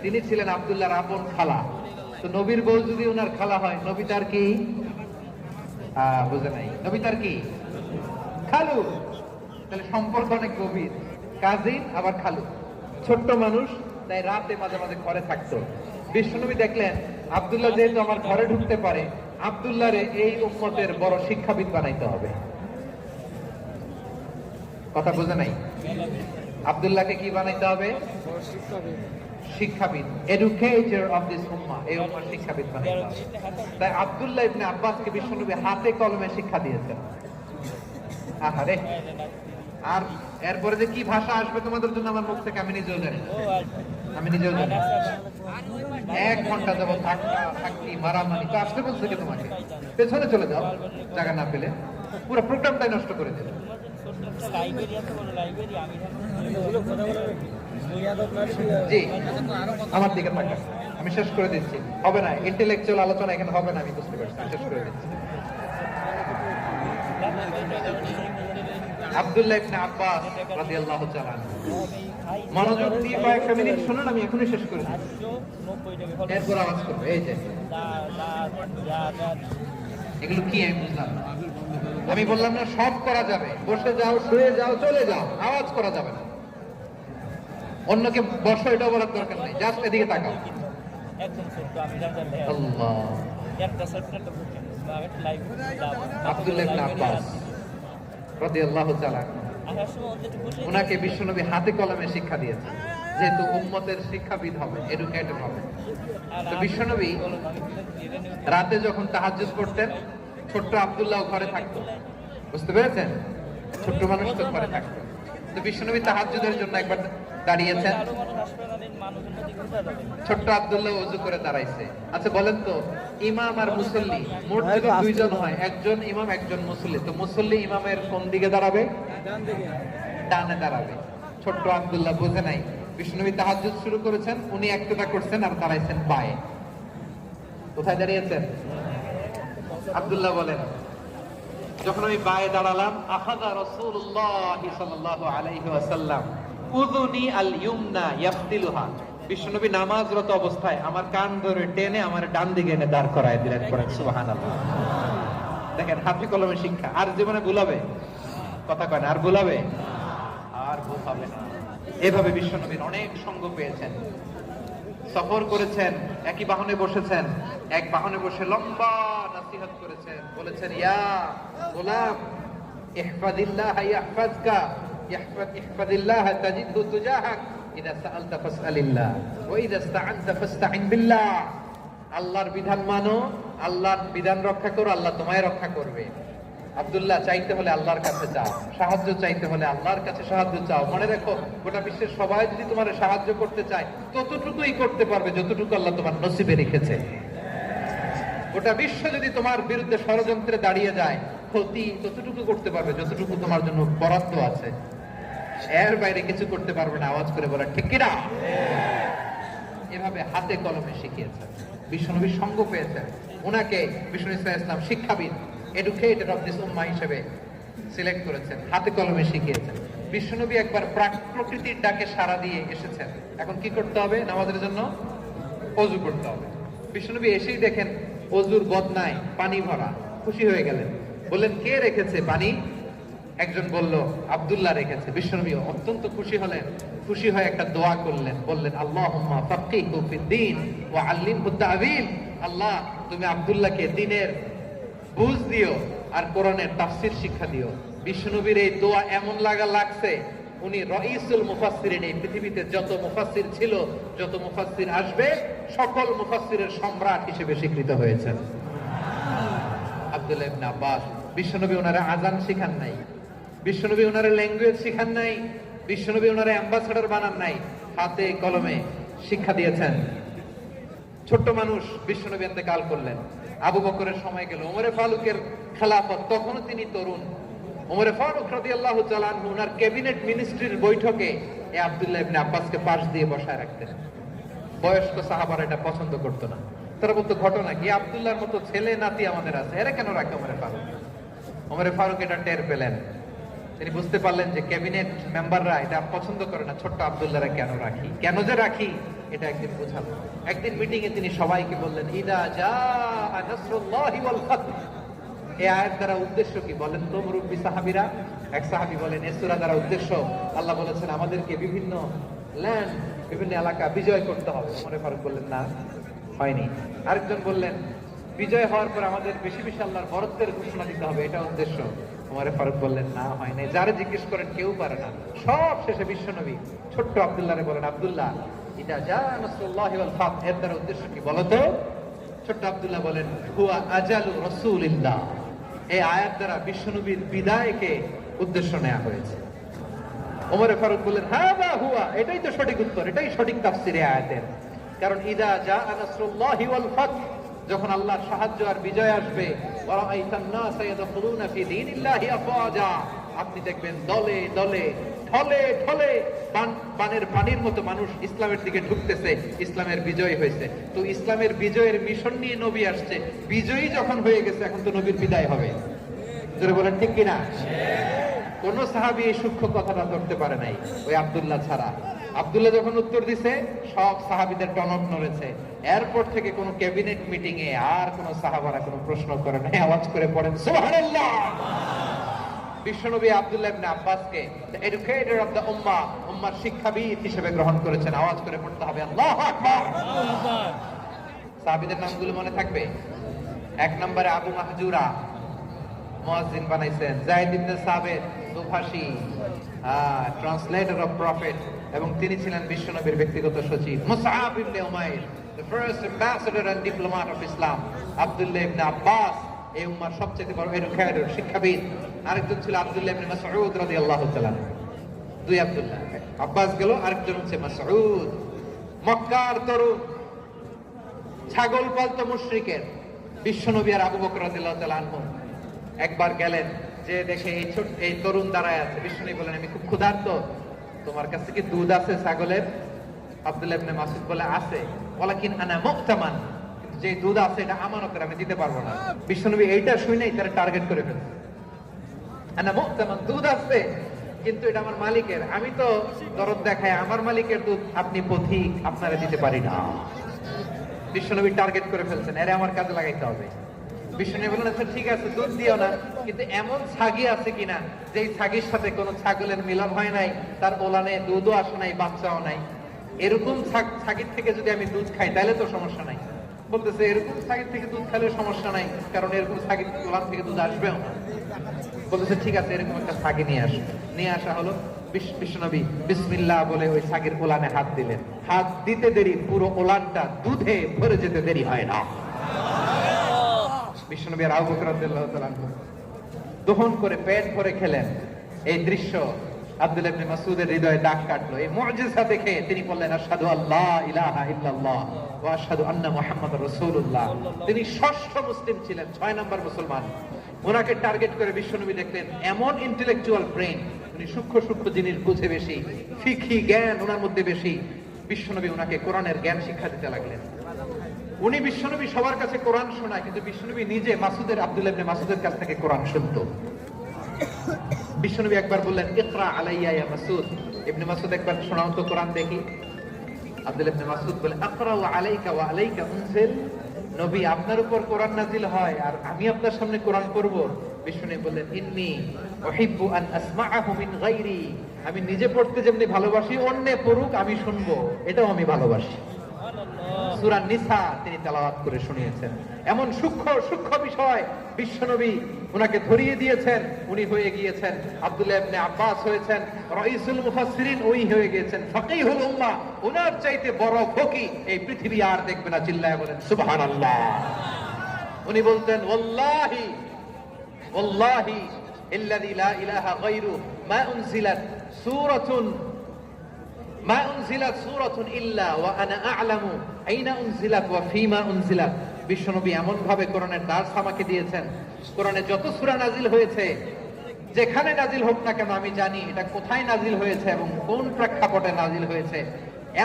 তিনি ছিলেন আব্দুল্লাহর আপন খালা। তো নবীর বউ যদি ওনার খালা হয়, নবী তার কি? বুঝে নাই, নবী তার কি? খালু। তাহলে সম্পর্ক অনেক গভীর, কাজিন আবার খালু, ছোট্ট মানুষ, তাই রাতে মাঝে মাঝে ঘরে থাকতো। বিশ্বনবী দেখলেন আব্দুল্লাহ যেহেতু আমার ঘরে ঢুকতে পারে, আব্দুল্লাহরে এই উম্মতের বড় শিক্ষাবিদ বানাইতে হবে। কথা বুঝে নাই? আব্দুল্লাহকে কি বানাইতে হবে? শিক্ষাবিদ, এডুকেটর অফ দিস উম্মাহ, এই উম্মার শিক্ষাবিদ বানাইতে হবে। তাই আব্দুল্লাহ ইবনে আব্বাসকে বিশ্বনবী হাতে কলমে শিক্ষা দিয়েছেন। আহারে, আর এরপরে যে কি ভাষা আসবে তোমাদের জন্য আমার মুখ থেকে আমি নিজেও জানি, আমি নিজেও জানি। 1 ঘন্টা যাবো ধাক্কা ধাক্কি মারামারি, তো আসতে বলছে কি তোমাকে? পেছনে চলে যাও, জায়গা না পেলে। পুরো প্রোগ্রামটাই নষ্ট করে দেবে। জি, আমার দিকে থাকা, আমি শেষ করে দিচ্ছি। হবে না, ইন্টেলেকচুয়াল আলোচনা এখানে হবে না, আমি বুঝতে পারছি, শেষ করে দিচ্ছি। আব্দুল্লাহ ইবনে আব্বাস রাদিয়াল্লাহু তাআলা আনহু, মনোযোগ দিয়ে কয়েকটা মিনিট শুনুন, আমি এখনই শেষ করে দিচ্ছি, এরপর আওয়াজ করবে। এই যে এগুলো কি আমি বুঝলাম না। আমি বললাম না সব করা যাবে, বসে যাও, শুয়ে যাও, চলে যাও, আওয়াজ করা যাবে না। অন্যকে বসো এটাও বলার দরকার নেই, জাস্ট এদিকে তাকাও। আল্লাহ। আব্দুল্লাহ ইবনে আব্বাস রাদিয়াল্লাহু তাআলা ওনাকে বিশ্বনবী হাতে কলমে শিক্ষা দিয়েছেন, যেহেতু উম্মতের শিক্ষাবিদ হবে, এডুকেটেড হবে। তো বিশ্বনবী রাতে যখন তাহাজ্জুদ করতেন, ছোট্ট আব্দুল্লাহ ঘরে থাকতো, বুঝতে পেরেছেন? ছোট্ট মানুষ তো ঘরে থাকতো। তো বিশ্বনবী তাহাজ্জুদের জন্য একবার দাঁড়িয়েছেন, ছোট্ট আব্দুল্লাহ ওযু করে দাঁড়াইছে। আচ্ছা বলেন তো, ইমাম আর মুসল্লি মোট যদি দুইজন হয়, একজন ইমাম একজন মুসল্লি, তো মুসল্লি ইমামের কোন দিকে দাঁড়াবে? ডানে দাঁড়াবে। ছোট্ট আব্দুল্লাহ বোঝে নাই, বিশ্বনবী তাহাজ্জুদ শুরু করেছেন, উনি একটা করছেন আর দাঁড়াইছেন বায়ে। কোথায় দাঁড়িয়েছেন? আব্দুল্লাহ বলেন, যখন আমি বায়ে দাঁড়ালাম, আখাযা রাসূলুল্লাহ সাল্লাল্লাহু আলাইহি ওয়াসাল্লাম উযুনি আল ইউমনা ইয়াফতিলুহা, বিশ্বনবী নামাজরত অবস্থায় আমার কান ধরে টেনে আমার ডান দিকে এনে দাঁড় করায় দিলেন। পড়েন সুবহানাল্লাহ। দেখেন হাতে কলমে শিক্ষা। আর জীবনে ভুলাবে? কথা কয় না, আর ভুলাবে? আর ভুল হবে না। এভাবে বিশ্বনবীর অনেক সঙ্গ পেয়েছেন, সফর করেছেন, একই বাহনে বসেছেন, এক বাহনে বসে লম্বা নসিহত করেছেন, বলেছেন ইয়া গোলাম ইহফাজিল্লাহ ইয়াহফাজকা ইহফাজিল্লাহ তাজিদহু তুজাহাক ইযা সাআলতা ফাসআলিল্লাহ ওয়া ইযা ইসতাআনতা ফাসতাইন বিল্লাহ। আল্লাহর বিধান মানো, আল্লাহর বিধান রক্ষা করো, আল্লাহ তোমায় রক্ষা করবে। আব্দুল্লাহ, চাইতে হলে আল্লাহর কাছে চাও, সাহায্য চাইতে হলে আল্লাহর কাছে সাহায্য চাও। মনে রেখো, গোটা বিশ্বের সবাই যদি তোমার সাহায্য করতে চায়, ততটুকুই করতে পারবে যতটুকু আল্লাহ তোমার নসিবে রেখেছে। গোটা বিশ্ব যদি তোমার বিরুদ্ধে ষড়যন্ত্রে দাঁড়িয়ে যায়, ক্ষতি ততটুকু করতে পারবে যতটুকু তোমার জন্য বরাদ্দ আছে, এর বাইরে কিছু করতে পারবে না। আওয়াজ করে বলা ঠিক কিনা? এভাবে হাতে কলমে শিখিয়েছেন, বিশ্বনবীর সঙ্গ পেয়েছেন। ওনাকে বিশ্বনবী সাল্লাল্লাহু আলাইহি ওয়াসাল্লাম শিক্ষাবিদ, এডুকেটেড অফ দিস উম্মাহ হিসেবে সিলেক্ট করেছেন, হাতে কলমে শিখিয়েছেন। বিশ্বনবী একবার প্রকৃতির ডাকে সাড়া দিয়ে এসেছেন। এখন কি করতে হবে? নামাজের জন্য ওযু করতে হবে। বিশ্বনবী এসেই দেখেন ওযুর বদনায় পানি ভরা, খুশি হয়ে গেলেন, বললেন কে রেখেছে পানি? একজন বলল আব্দুল্লাহ রেখেছে। বিশ্বনবী অত্যন্ত খুশি হলেন, খুশি হয়ে একটা দোয়া করলেন, বললেন আল্লাহুম্মা ফাক্কিহু ফিদ্দীন ওয়া আল্লিমহু তা'বীল। আল্লাহ, তুমি আব্দুল্লাহকে দ্বীনের বুঝ দিও আর কোরআনের তাফসীর শিক্ষা দিও। বিশ্বনবীর এই দোয়া এমন লাগছে, উনি রাইসুল মুফাসসিরিন, এই পৃথিবীতে যত মুফাসসির ছিল, যত মুফাসসির আসবে, সকল মুফাসসিরের সম্রাট হিসেবে স্বীকৃত হয়েছেন। আব্দুল্লাহ ইবনে আব্বাস, বিশ্বনবী ওনারে আযান শিখান নাই, বিশ্বনবী ওনারে ল্যাঙ্গুয়েজ শিখান নাই, বিশ্বনবী ওনারে অ্যাম্বাসেডর বানান নাই, হাতে কলমে শিক্ষা দিয়েছেন। ছোট্ট মানুষ, বিশ্বনবী ইন্তেকাল করলেন, আবু বকরের সময় গেল, ওমরে ফারুকের খেলাফত, তখনও তিনি তরুণ। ওমরে ফারুক রাদিয়াল্লাহু তাআলা আনহু ওনার ক্যাবিনেট মিনিস্ট্রির বৈঠকে এই আব্দুল্লাহ ইবনে আব্বাসকে পাশ দিয়ে বসায় রাখতেন। বয়স্ক সাহাবারা এটা পছন্দ করতো না, তারা বলতো ঘটনা কি, আব্দুল্লাহর মতো ছেলে নাতি আমাদের আছে, এরা কেন রাখে ওমরে ফারুক? ওমরে ফারুক এটা টের পেলেন, তিনি বুঝতে পারলেন যে ক্যাবিনেট মেম্বাররা এটা পছন্দ করে না, ছোট্ট আব্দুল্লাহরা কেন রাখি, কেন যে রাখি, এটা একদিন বোঝালো। একদিন মিটিং এ তিনি সবাইকে বললেন ইদা জাআ নাসরুল্লাহি ওয়াল ফাতহ। এই আয়াত দ্বারা উদ্দেশ্য কি বলেন তো মুরব্বী সাহাবীরা? এক সাহাবী বলেন এই সূরা দ্বারা উদ্দেশ্য, আল্লাহ বলেছেন আমাদেরকে বিভিন্ন ল্যান্ড, বিভিন্ন এলাকা বিজয় করতে হবে। ওমর ফারুক বললেন না, হয়নি। আরেকজন বললেন বিজয় হওয়ার পর আমাদের বেশি বেশি আল্লাহর বরত্বের ঘোষণা দিতে হবে, এটা উদ্দেশ্য। ওমর ফারুক বললেন না, হয় নাই। যারা জিজ্ঞেস করেন কেউ পারে না। সব শেষে বিশ্বনবী ছোট্ট আব্দুল্লাহরে বলেন আব্দুল্লাহ ইদা জাআ নাসরুল্লাহি ওয়াল ফাতহ, এর দ্বারা উদ্দেশ্য কি বলো তো? ছোট্ট আব্দুল্লাহ বলেন হুয়া আজালু রাসূলিল্লাহ। এই আয়াত দ্বারা বিশ্বনবীর বিদায়কে উদ্দেশ্য নেওয়া হয়েছে। ওমর ফারুক বললেন হাযা হুয়া, এটাই তো সঠিক উত্তর, এটাই সঠিক তাফসীর এই আয়াতের। কারণ ইদা জাআ নাসরুল্লাহি ওয়াল ফাতহ, যখন আল্লাহর সাহায্য আর বিজয় আসবে, ওয়া রাআইতান নাসা ইয়াদখুলুনা ফি দীনিল্লাহি আফওয়াজা, আপনি দেখবেন দলে দলে ঢলে ঢলে বানের পানির মতো মানুষ ইসলামের দিকে ঢুকতেছে, ইসলামের বিজয় হয়েছে। তো ইসলামের বিজয়ের মিশন নিয়ে নবী আসছে, বিজয়ী যখন হয়ে গেছে এখন তো নবীর বিদায় হবে। জোরে বলেন ঠিক কিনা? কোন সাহাবী এই সূক্ষ্ম কথাটা ধরতে পারে নাই, ওই আব্দুল্লাহ ছাড়া। আব্দুল্লাহ যখন উত্তর দিছে সব সাহাবীদের টনক নড়েছে। এরপর থেকে কোন ক্যাবিনেট মিটিং এ আর কোন সাহাবারা কোনো প্রশ্ন করে নাই, আওয়াজ করে পড়েন সুবহানাল্লাহ। বিশ্বনবী আব্দুল্লাহ ইবনে আব্বাসকে দ্য এডুকেটর অফ দ্য উম্মাহ, উম্মার শিক্ষাবিদ হিসেবে গ্রহণ করেছেন। আওয়াজ করে পড়তে হবে আল্লাহু আকবার। সাহাবীদের নামগুলো মনে থাকবে? 1 নম্বরে আবু মাহজুরা, মুয়াজ্জিন বানাইছেন। যায়েদ ইবনে সাবিত, দুভাষী, ট্রান্সলেটর অফ প্রফেট, এবং তিনি ছিলেন বিশ্বনবীর ব্যক্তিগত সচিব। মুসআব ইবনে Umair, the first ambassador and diplomat of Islam. Abdullah ইবনে আব্বাস, এই উম্মার সবচেয়ে বড় এডুকেটর, শিক্ষাবিদ। আরেকজন ছিল আব্দুল্লাহ ইবনে মাসউদ রাদিয়াল্লাহু তাআলা। দুই আব্দুল্লাহ, আব্বাস গেল, আরেকজন হচ্ছে মাসউদ। মক্কার তরুণ, ছাগল পালতো মুশরিকের বিশ্বনবী আর আবু বকর রাদিয়াল্লাহু তাআলা আনহু একবার গেলেন, যে দেখে এই তরুণ দাঁড়ায় আছে। বিশ্বনবী বলেন, আমি খুব ক্ষুধার্ত, তোমার কাছে কি দুধ আছে ছাগলের? আব্দুল্লাহ ইবনে মাসউদ বলে, আছে। ওয়ালাকিন আনা মুক্তামান, যে দুধ আছে এটা আমানতের, আমি দিতে পারবো না। বিশ্বনবী এইটা শুনেই তারা টার্গেট করে ফেলছে। আনা মুক্তামান, দুধ আছে কিন্তু এটা আমার মালিকের, আমি তো দরদ দেখাই আমার মালিকের দুধ, আপনি পথিক, আপনারা দিতে পারি না। বিশ্বনবী টার্গেট করে ফেলছেন, এরে আমার কাজে লাগাইতে হবে। বিশ্বনবী বলেন, আচ্ছা ঠিক আছে, দুধ দিও না, কিন্তু এমন ছাগি আছে কিনা যেই ছাগির সাথে কোনো ছাগলের মিলন হয় নাই, তার ওলানে দুধও আসে নাই, বাচ্চাও নাই, এরকম ছাগির থেকে যদি আমি দুধ খাই তাহলে তো সমস্যা নাই। বলতেছে, এরকম ছাগির থেকে দুধ খেলে সমস্যা নাই, কারণ এরকম ছাগির ওলান থেকে দুধ আসবেও না। বলতেছে, ঠিক আছে, এরকম একটা ছাগি নিয়ে আসো। নিয়ে আসা হলো। বিশ্বনবী বিসমিল্লাহ বলে ওই ছাগির ওলানে হাত দিলেন। হাত দিতে দেরি, পুরো ওলানটা দুধে ভরে যেতে দেরি হয় না। বিশ্বনবী আর আবু বকর রাদিয়াল্লাহু তাআলা দহন করে পেট ভরে খেলেন। এই দৃশ্য আব্দুল্লাহ ইবনে মাসউদের হৃদয়ে দাগ কাটলো। এই মুজিজা দেখে তিনি বললেন, আশহাদু আল্লা ইলাহা ইল্লাল্লাহ ওয়া আশহাদু আন্না মুহাম্মাদুর রাসূলুল্লাহ। তিনি ষষ্ঠ মুসলিম ছিলেন, 6 নম্বর মুসলমান। ওনাকে টার্গেট করে বিশ্বনবী দেখলেন এমন ইন্টেলেকচুয়াল ব্রেন, উনি সূক্ষ্ম সূক্ষ্ম জিনিস বুঝে বেশি, ফিকহি জ্ঞান ওনার মধ্যে বেশি। বিশ্বনবী ওনাকে কোরআনের জ্ঞান শিক্ষা দিতে লাগলেন। উনি বিশ্বনবী সবার কাছে কোরআন শোনায়, কিন্তু বিশ্বনবী নিজে আব্দুল্লাহ ইবনে মাসউদের কাছ থেকে কোরআন শুনতো। বিশ্বনবী একবার বললেন, ইকরা আলাইয়া ইয়া মাসউদ। ইবনে মাসউদ একবার শোনাও তো কোরআন দেখি। আব্দুল্লাহ ইবনে মাসউদ বলে, আকরাউ আলাইকা ওয়া আলাইকা উনজিল। নবী, আপনার উপর কোরআন নাজিল হয় আর আমি আপনার সামনে কোরআন পড়ব। বিশ্বনবী বললেন, ইন্নী উহিব্বু আন আসমাআহু মিন গায়রি। আমি নিজে পড়তে যেমনি ভালোবাসি, অন্য পড়ুক আমি শুনবো, এটাও আমি ভালোবাসি। সূরা নিসা তিনি তেলাওয়াত করে শুনিয়েছেন। এমন সূক্ষ্ম সূক্ষ্ম বিষয় বিশ্বনবী উনাকে ধরিয়ে দিয়েছেন। উনি হয়ে গিয়েছেন, আব্দুল্লাহ ইবনে আব্বাস হয়েছেন রাইসুল মুফাসসিরিন, ওই হয়ে গিয়েছেন ফাকিহুল উম্মাহ। উনার চাইতে বড় ফকি এই পৃথিবী আর দেখবে না। চিল্লায়ে বলেন সুবহানাল্লাহ। উনি বলতেন, ওয়াল্লাহি ওয়াল্লাহি ইল্লাযী লা ইলাহা গায়রু মা উনজিলাত সূরাতুন মা উনজিলাত সূরাতুন ইল্লা ওয়া আনা আ'লামু আইনা উনজিলাত ওয়া ফীমা উনজিলাত। বিশ্বনবী এমন ভাবে কোরআনের দার্স আমাকে দিয়েছেন, কোরআনে যত সূরা নাজিল হয়েছে, যেখানে নাজিল হোক না কেন আমি জানি এটা কোথায় নাজিল হয়েছে এবং কোন প্রেক্ষাপটে নাজিল হয়েছে।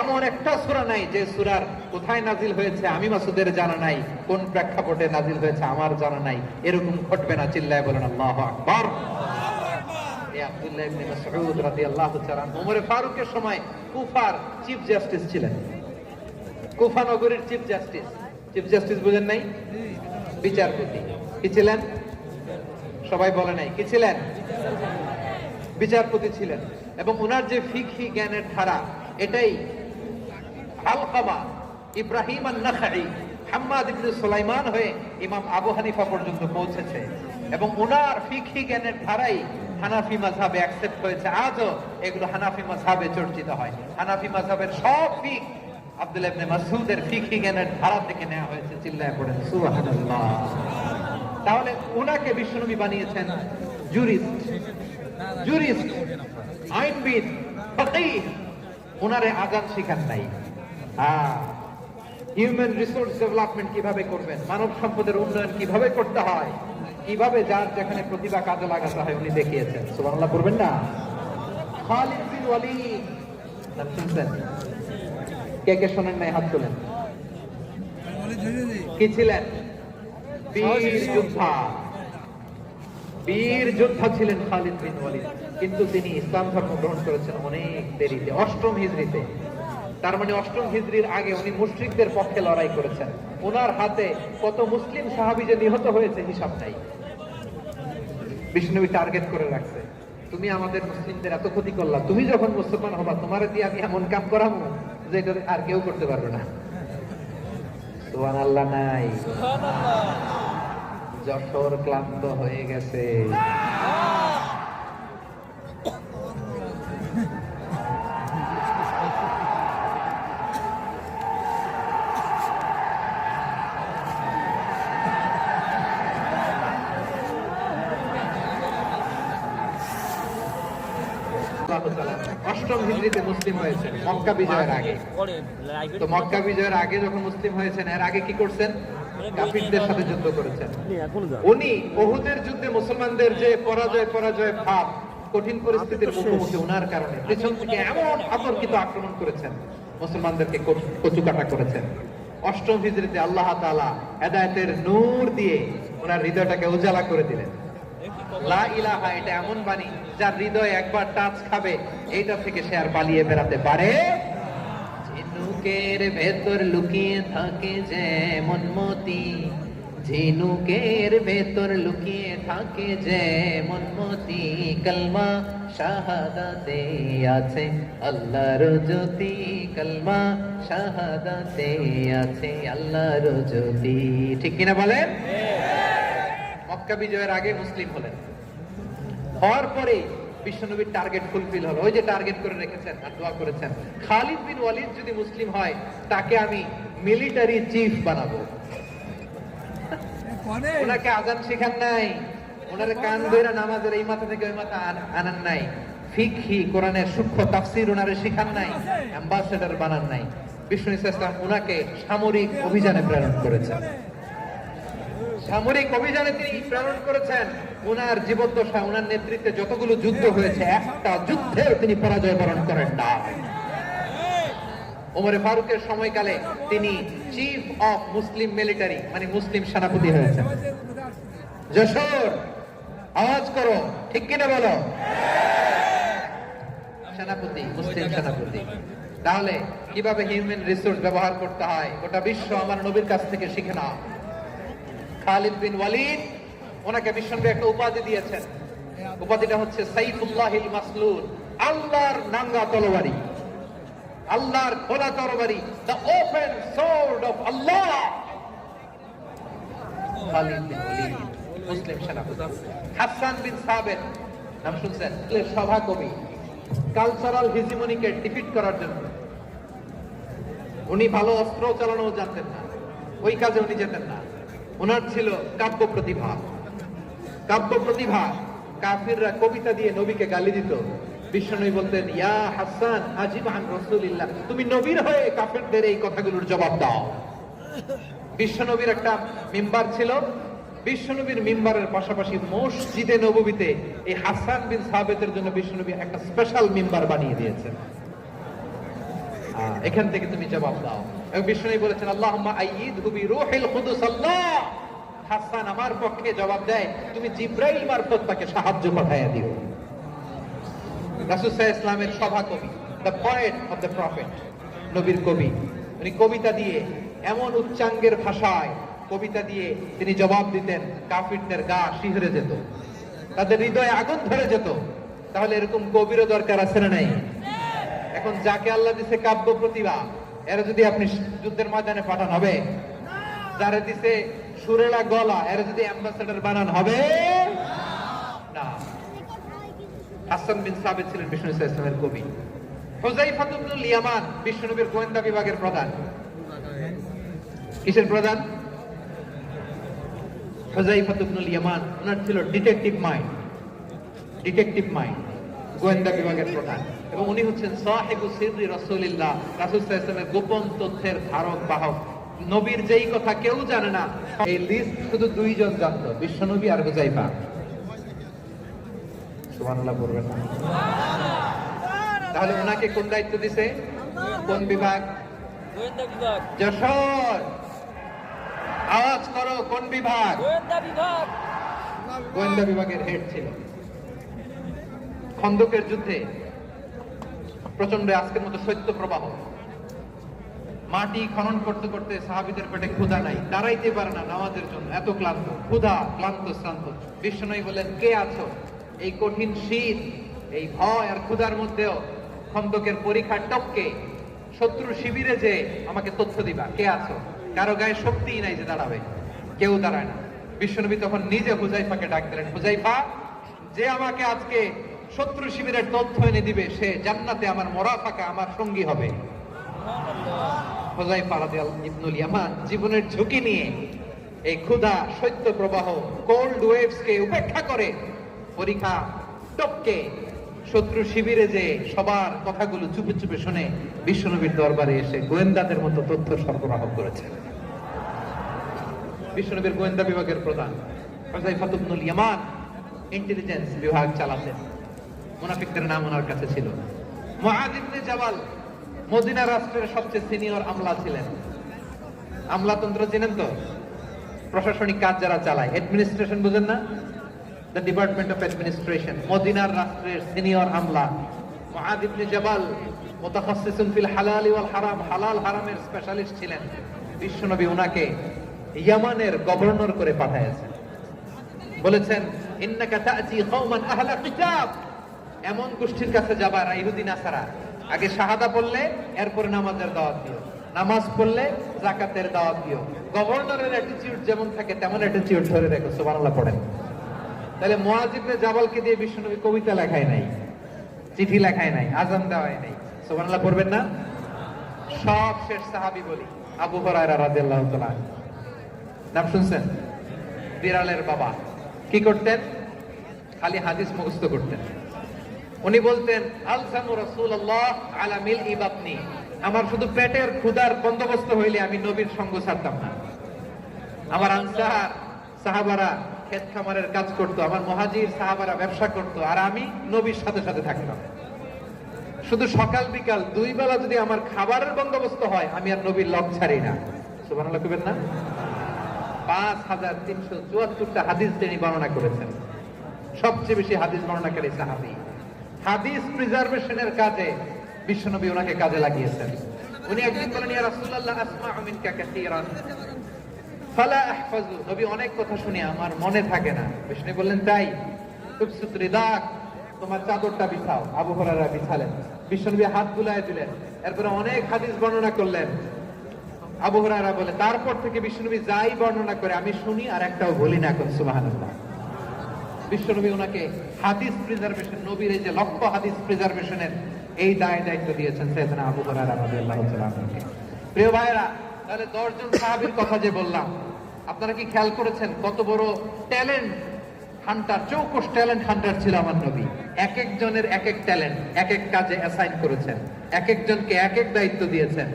এমন একটা সূরা নাই যে সূরার কোথায় নাজিল হয়েছে আমি মাসউদের জানা নাই, কোন প্রেক্ষাপটে নাজিল হয়েছে আমার জানা নাই। এরকম ঘটবে না। চিল্লায়ে বলেন আল্লাহু আকবার। আব্দুল্লাহ ইবনে মাসউদ রাদিয়াল্লাহু তাআলা ওমর ফারুকের সময় কুফার চিফ জাস্টিস ছিলেন। কুফা নগরীর চিফ জাস্টিস। চিফ জাস্টিস বুঝেন নাই? বিচারপতি। কি ছিলেন? সবাই বলে নাই কি ছিলেন? বিচারপতি ছিলেন। এবং ওনার যে ফিকহি জ্ঞানের ধারা, এটাই আলকামা, ইব্রাহিম আন-নাখাই, হাম্মাদ ইবনে সুলাইমান হয়ে ইমাম আবু হানিফা পর্যন্ত পৌঁছেছে। এবং ওনার ফিকহি জ্ঞানের ধারাই হানাফি মাযহাবে অ্যাকসেপ্ট হয়েছে। আজও এগুলো হানাফি মাযহাবে চর্চিত হয়। হানাফি মাযহাবের সব ফিক আব্দুল্লাহ ইবনে মাসউদের ফিকহি জ্ঞানের ধারা থেকে নেওয়া হয়েছে। চিল্লায়ে পড়েন সুবহানাল্লাহ। তাহলে ওনাকে বিশ্বনবী বানিয়েছেন জুরিস্ট, আইনবিদ, ফকিহ। ওনারে আযান শিখান নাই। হিউম্যান রিসোর্স ডেভেলপমেন্ট কিভাবে করবেন, মানব সম্পদের উন্নয়ন কিভাবে করতে হয়, কিভাবে যার যেখানে প্রতিভা কাজে লাগাতে হয় উনি দেখিয়েছেন। সুবহানাল্লাহ পড়বেন না? খালিদ বিন ওয়ালিদ নাম শুনছেন? কে কে শোনেন নাই হাত তোলেন। কি ছিলেন? বীর যোদ্ধা। বীর যোদ্ধা ছিলেন খালিদ বিন ওয়ালিদ, কিন্তু তিনি ইসলাম ধর্ম গ্রহণ করেছেন অনেক দেরিতে, 8ম হিজরিতে। তার মানে 8ম হিজরির আগে উনি মুশরিকদের পক্ষে লড়াই করেছেন। ওনার হাতে কত মুসলিম সাহাবী যে নিহত হয়েছে হিসাব নাই। বিষ্ণু টার্গেট করে রাখছে, তুমি আমাদের মুসলিমদের এত ক্ষতি করলা, তুমি যখন মুসলমান হবা তোমার দিয়ে আমি এমন কাম করাবো যে এটা আর কেউ করতে পারবে না। সুবহানাল্লাহ নাই? যশোর ক্লান্ত হয়ে গেছে। অষ্টম হিজরিতে মুসলিম হয়েছেন মক্কা বিজয়ের আগে। তো মক্কা বিজয়ের আগে যখন মুসলিম হয়েছেন, এর আগে কি করছেন? কাফিরদের সাথে যুদ্ধ করেছেন। উনি উহুদের যুদ্ধে মুসলমানদের যে পরাজয় ভাব, কঠিন পরিস্থিতির মুখোমুখি ওনার কারণে পেছন থেকে এমন অতর্কিত আক্রমণ করেছেন, মুসলমানদেরকে কচুকাটা করেছেন। অষ্টম হিজরিতে আল্লাহ তাআলা হেদায়েতের নূর দিয়ে ওনার হৃদয়টাকে উজালা করে দিলেন। লা ইলাহা এটা এমন বাণী যার হৃদয় একবার টাচ খাবে, এইটা থেকে সে আর পালিয়ে বেড়াতে পারে। ঝিনুকের ভেতর লুকিয়ে থাকে যেমন মতি, ঝিনুকের ভেতর লুকিয়ে থাকে যেমন মতি, কলমা শাহাদাতে আছে আল্লাহর জ্যোতি, কলমা শাহাদাতে আছে আল্লাহর জ্যোতি। ঠিক কিনা বলেন? মক্কা বিজয়ের আগে মুসলিম হলেন, হওয়ার পরে বিশ্বনবীর টার্গেট ফুলফিল হলো। ওই যে টার্গেট করে রেখেছেন আর দোয়া করেছেন, খালিদ বিন ওয়ালিদ যদি মুসলিম হয় তাকে আমি মিলিটারি চিফ বানাবো। ওনাকে আজান শেখান নাই, ওনার কান ধরে নামাজের এই মাথা থেকে ওই মাথা আনান নাই, ফিকহি কোরআনের সূক্ষ্ম তাফসীর ওনারে শেখান নাই, অ্যাম্বাসেডর বানান নাই। বিষ্ণু ইসলাম ওনাকে সামরিক অভিযানে প্রেরণ করেছেন। সামরিক অভিযানে তিনি প্রেরণ করেছেন। ওনার জীবদ্দশায় ওনার নেতৃত্বে যতগুলো যুদ্ধ হয়েছে, একটা যুদ্ধেও তিনি পরাজয় বরণ করেন না। ওমরে ফারুকের সময়কালে তিনি চিফ অফ মুসলিম মিলিটারি মানে মুসলিম সেনাপতি হয়েছেন। যশোর আওয়াজ করো, ঠিক কিনা বলো? সেনাপতি, মুসলিম সেনাপতি। তাহলে কিভাবে হিউম্যান রিসোর্স ব্যবহার করতে হয় গোটা বিশ্ব আমার নবীর কাছ থেকে শিখে নাও। খালিদ বিন ওয়ালিদ, ওনাকে বিশ্বনবী একটা উপাধি দিয়েছেন। উপাধিটা হচ্ছে সাইফুল্লাহিল মাসলুল, আল্লাহর নাঙ্গা তরবারি, আল্লাহর খোলা তরবারি, দ্য ওপেন সোর্ড অফ আল্লাহ। খালিদ বিন ওয়ালিদ মুসলিম সেনাপতি। হাসান বিন সাবিত নাম শুনছেন? সভা কবি, কালচারাল হিজিমনিকে ডিফিট করার জন্য উনি ভালো অস্ত্র চালানো জানতেন না, ওই কাজে উনি যেতেন না। ওনার ছিল কাব্য প্রতিভা। কাব্য প্রতিভা, কাফিররা কবিতা দিয়ে নবীকে গালি দিত। বিশ্বনবী বলতেন, ইয়া হাসান আজিব আন রাসূলিল্লাহ, তুমি নবীর হয়ে কাফিরদের এই কথাগুলোর জবাব দাও। বিশ্বনবীর একটা মিম্বার ছিল, বিশ্বনবীর মিম্বারের পাশাপাশি মসজিদে নববীতে এই হাসান বিন সাবিতের জন্য বিশ্বনবী একটা স্পেশাল মিম্বার বানিয়ে দিয়েছেন। এখান থেকে তুমি জবাব দাও। এবং বিশ্বনবী বলেছেন, আল্লাহুম্মা আইয়িদহু বিরূহিল কুদুস। আল্লাহ, হাসান আমার পক্ষে জবাব দেয়, তুমি জিবরাইল মারফত তাকে সাহায্য পাঠাইয়া দিও। রাসূল সাল্লাল্লাহু আলাইহি ওয়াসাল্লামের সভা কবি, the poet of the prophet, নবীর কবি। উনি কবিতা দিয়ে এমন উচ্চাঙ্গের ভাষায় কবিতা দিয়ে তিনি জবাব দিতেন, কাফিরদের গা শিহরে যেত, তাদের হৃদয়ে আগুন ধরে যেত। তাহলে এরকম কবিরও দরকার আছে না নাই? এখন যাকে আল্লাহ দিছে কাব্য প্রতিভা, এরা যদি আপনি যুদ্ধের ময়দানে পাঠান হবে? যারা দিছে সুরেলা গলা, এরা যদি অ্যাম্বাসেডর বানান হবে না। হাসান বিন সাবিত ছিলেন বিষ্ণু ইসলামের কবি। হুযায়ফা ইবনুল ইয়ামান বিশ্বনবীর গোয়েন্দা বিভাগের প্রধান। কিসের প্রধান? হুযায়ফা ইবনুল ইয়ামান। ওনার ছিল ডিটেকটিভ মাইন্ড, ডিটেকটিভ মাইন্ড, গোয়েন্দা বিভাগের প্রধান। এবং উনি হচ্ছেন সাহিবু সিররি রাসূলিল্লাহ, রাসূল সাল্লাল্লাহু আলাইহি ওয়াসাল্লামের গোপন তথ্যের ধারক বাহক। নবীর যেই কথা কেউ জানে না, এই লিস্ট শুধু দুইজন জানতো, বিশ্বনবী আর হুযায়ফা। সুবহানাল্লাহ বলবেন না? তাহলে ওনাকে কোন দায়িত্ব দিছে? কোন বিভাগ? গোয়েন্দা বিভাগ। যশোর, আওয়াজ করো, কোন বিভাগ? গোয়েন্দা বিভাগ। গোয়েন্দা বিভাগের হেড ছিল। খন্দকের যুদ্ধে প্রচন্ড আজকের মতো শৈত্য প্রবাহ, মাটি খনন করতে করতে সাহাবীদের পেটে ক্ষুধা নাই, দাঁড়াইতে পারে না নামাজের জন্য, এত ক্লান্ত, ক্ষুধা, ক্লান্ত, শ্রান্ত। বিশ্বনবী বললেন, কে আছো? এই কঠিন শীত, এই ভয় আর ক্ষুধার মধ্যেও খন্দকের পরীক্ষার টপকে শত্রু শিবিরে যে আমাকে তথ্য দিবা, কে আছো? কারো গায়ে শক্তিই নাই যে দাঁড়াবে, কেউ দাঁড়ায় না। বিশ্বনবী তখন নিজে হুযায়ফাকে ডাক দিলেন, হুযায়ফা, যে আমাকে আজকে শত্রু শিবিরের তথ্য এনে দিবে, সে জান্নাতে আমার মরাফাকা, আমার সঙ্গী হবে। হুযায়ফা রাদিয়াল্লাহু ইবনুল ইয়ামান জীবনের ঝুঁকি নিয়ে এই ক্ষুধা, শৈত্য প্রবাহ, কোল্ড ওয়েভস কে উপেক্ষা করে পরীক্ষা টপকে শত্রু শিবিরে যে সবার কথাগুলো চুপে চুপে শুনে বিশ্বনবীর দরবারে এসে গোয়েন্দাদের মতো তথ্য সরবরাহ করেছেন। বিশ্বনবীর গোয়েন্দা বিভাগের প্রধান হুযায়ফা ইবনুল ইয়ামান ইন্টেলিজেন্স বিভাগ চালাতেন। মুনাফিকদের নাম ওনার কাছে ছিল। মুআয ইবনে জাবাল মদিনা রাষ্ট্রের সবচেয়ে সিনিয়র আমলা ছিলেন। আমলাতন্ত্র চেনেন তো? প্রশাসনিক কাজ যারা চালায়, অ্যাডমিনিস্ট্রেশন বুঝেন না? দ্য ডিপার্টমেন্ট অফ অ্যাডমিনিস্ট্রেশন, মদিনার রাষ্ট্রের সিনিয়র আমলা মুআয ইবনে জাবাল মুতাখাসসিসুন ফিল হালাল ওয়াল হারাম, হালাল হারামের স্পেশালিস্ট ছিলেন। বিশ্বনবী ওনাকে ইয়ামানের গভর্নর করে পাঠিয়েছেন। বলেছেন, ইন্নাকা তা'তি কওমান আহলা কিতাব, এমন গোষ্ঠীর কাছে যাবা ইহুদি নাসারা, আগে শাহাদা পড়লে এরপর নামাজের দাওয়াত দিও, নামাজ পড়লে যাকাতের দাওয়াত দিও। গভর্নরের অ্যাটিটিউড যেমন থাকে তেমন অ্যাটিটিউড ধরে রেখো। সুবহানাল্লাহ পড়েন। তাহলে মুআয ইবনে জাবালকে দিয়ে বিশ্বনবী কবিতা লেখায় নাই, চিঠি লেখায় নাই, আযান দেওয়ায় নাই। সুবহানাল্লাহ পড়বেন না? সব শেষ সাহাবী বলি আবু হুরায়রা রাদিয়াল্লাহু তাআলা, নাম শুনছেন? বিড়ালের বাবা। কি করতেন? খালি হাদিস মুখস্থ করতেন। উনি বলতেন, আলসামু রাসূলুল্লাহ আলা মিলই বাতনি, আমার শুধু পেটের ক্ষুধার বন্দোবস্ত হইলে আমি নবীর সঙ্গ ছাড়তাম না। আমার আনসার সাহাবারা ক্ষেত খামারের কাজ করতো, আমার মুহাজির সাহাবারা ব্যবসা করতো, আর আমি নবীর সাথে সাথে থাকতাম। শুধু সকাল বিকাল দুই বেলা যদি আমার খাবারের বন্দোবস্ত হয়, আমি আর নবীর লগ ছাড়ি না। সুবহানাল্লাহ কইবেন না? 5374টা হাদিস তিনি বর্ণনা করেছেন। সবচেয়ে বেশি হাদিস বর্ণনাকারী সাহাবী। হাদিস প্রিজার্ভেশনের কাজে বিশ্বনবী ওনাকে কাজে লাগিয়েছেন। উনি একদিন বলেন, ইয়া রাসূলুল্লাহ আসমাউ মিনকা কাসীরান ফালা আহফাজু, নবী অনেক কথা শুনি আমার মনে থাকে না। বিষ্ণু বললেন, তাই? তুবসুত রিদাক, তোমার চাদরটা বিছাও। আবু হুরায়রা বিছালেন, বিশ্বনবী হাত বুলায় দিলেন, এরপরে অনেক হাদিস বর্ণনা করলেন। আবু হুরায়রা বলে, তারপর থেকে বিশ্বনবী যাই বর্ণনা করে আমি শুনি আর একটাও বলি না। এখন সুবহানাল্লাহ। বিশ্বনবী ওনাকে হাদিস প্রিজার্ভেশন, নবীর এই যে লক্ষ্য হাদিস প্রিজার্ভেশনের এই দায়িত্ব দিয়েছেন সাইয়েদনা আবু হুরায়রা রাদিয়াল্লাহু তাআলা আনহুকে। প্রিয় ভাইরা, তাহলে 10 জন সাহাবীর কথা যে বললাম, আপনারা কি খেয়াল করেছেন কত বড় ট্যালেন্ট হান্টার, চৌকস ট্যালেন্ট হান্টার ছিল আমার নবী। এক একজনের এক এক ট্যালেন্ট, এক এক কাজে অ্যাসাইন করেছেন, এক একজনকে এক এক দায়িত্ব দিয়েছেন,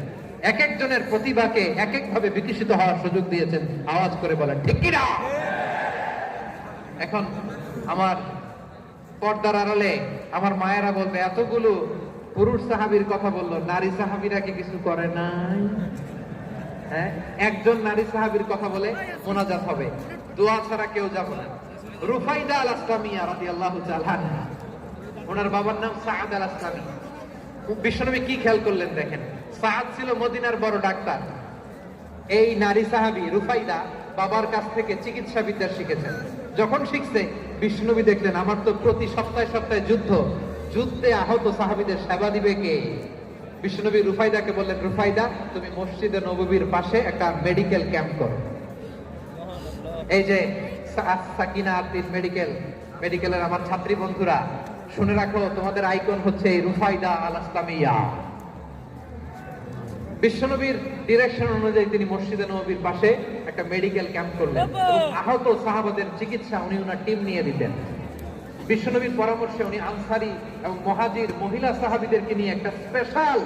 এক একজনের প্রতিভাকে এক এক ভাবে বিকশিত হওয়ার সুযোগ দিয়েছেন। আওয়াজ করে বলেন ঠিক কি না? এখন আমার পর্দার আড়ালে আমার মায়েরা বলবে, এতগুলো পুরুষ সাহাবীর কথা বললো, নারী সাহাবীরা কি কিছু করে নাই? হ্যাঁ, একজন নারী সাহাবীর কথা বলে মোনাজাত হবে, দোয়া ছাড়া কেউ যাবে না। রুফাইদা আল আসলামিয়া রাদিয়াল্লাহু তাআলা আনহা, ওনার বাবার নাম সাআদ আল আসলামি। বিশ্বনবী কি খেয়াল করলেন দেখেন, সাআদ ছিল মদিনার বড় ডাক্তার। এই নারী সাহাবী রুফাইদা বাবার কাছ থেকে চিকিৎসা বিদ্যা শিখেছেন। যখন শিখছে, বিশ্বনবী দেখলেন আমার তো প্রতি সপ্তাহে সপ্তাহে যুদ্ধে আহত সাহাবীদের সেবা দিবে কে? বিশ্বনবী রুফাইদাকে বললেন, রুফাইদা তুমি মসজিদে নববীর পাশে একটা মেডিকেল ক্যাম্প করো। এই যে সাকিনা আতিন মেডিকেলের আমার ছাত্রী বন্ধুরা শুনে রাখো, তোমাদের আইকন হচ্ছে রুফাইদা আল আসলামিয়া। বিশ্বনবীর ডিরেকশন অনুযায়ী তিনি মসজিদে নববীর পাশে একটা মেডিকেল ক্যাম্প করলেন। আহত সাহাবাদের চিকিৎসা উনি ওনার টিম নিয়ে দিতেন। বিশ্বনবীর পরামর্শে উনি আনসারী এবং মুহাজির মহিলা সাহাবীদেরকে নিয়ে একটা স্পেশাল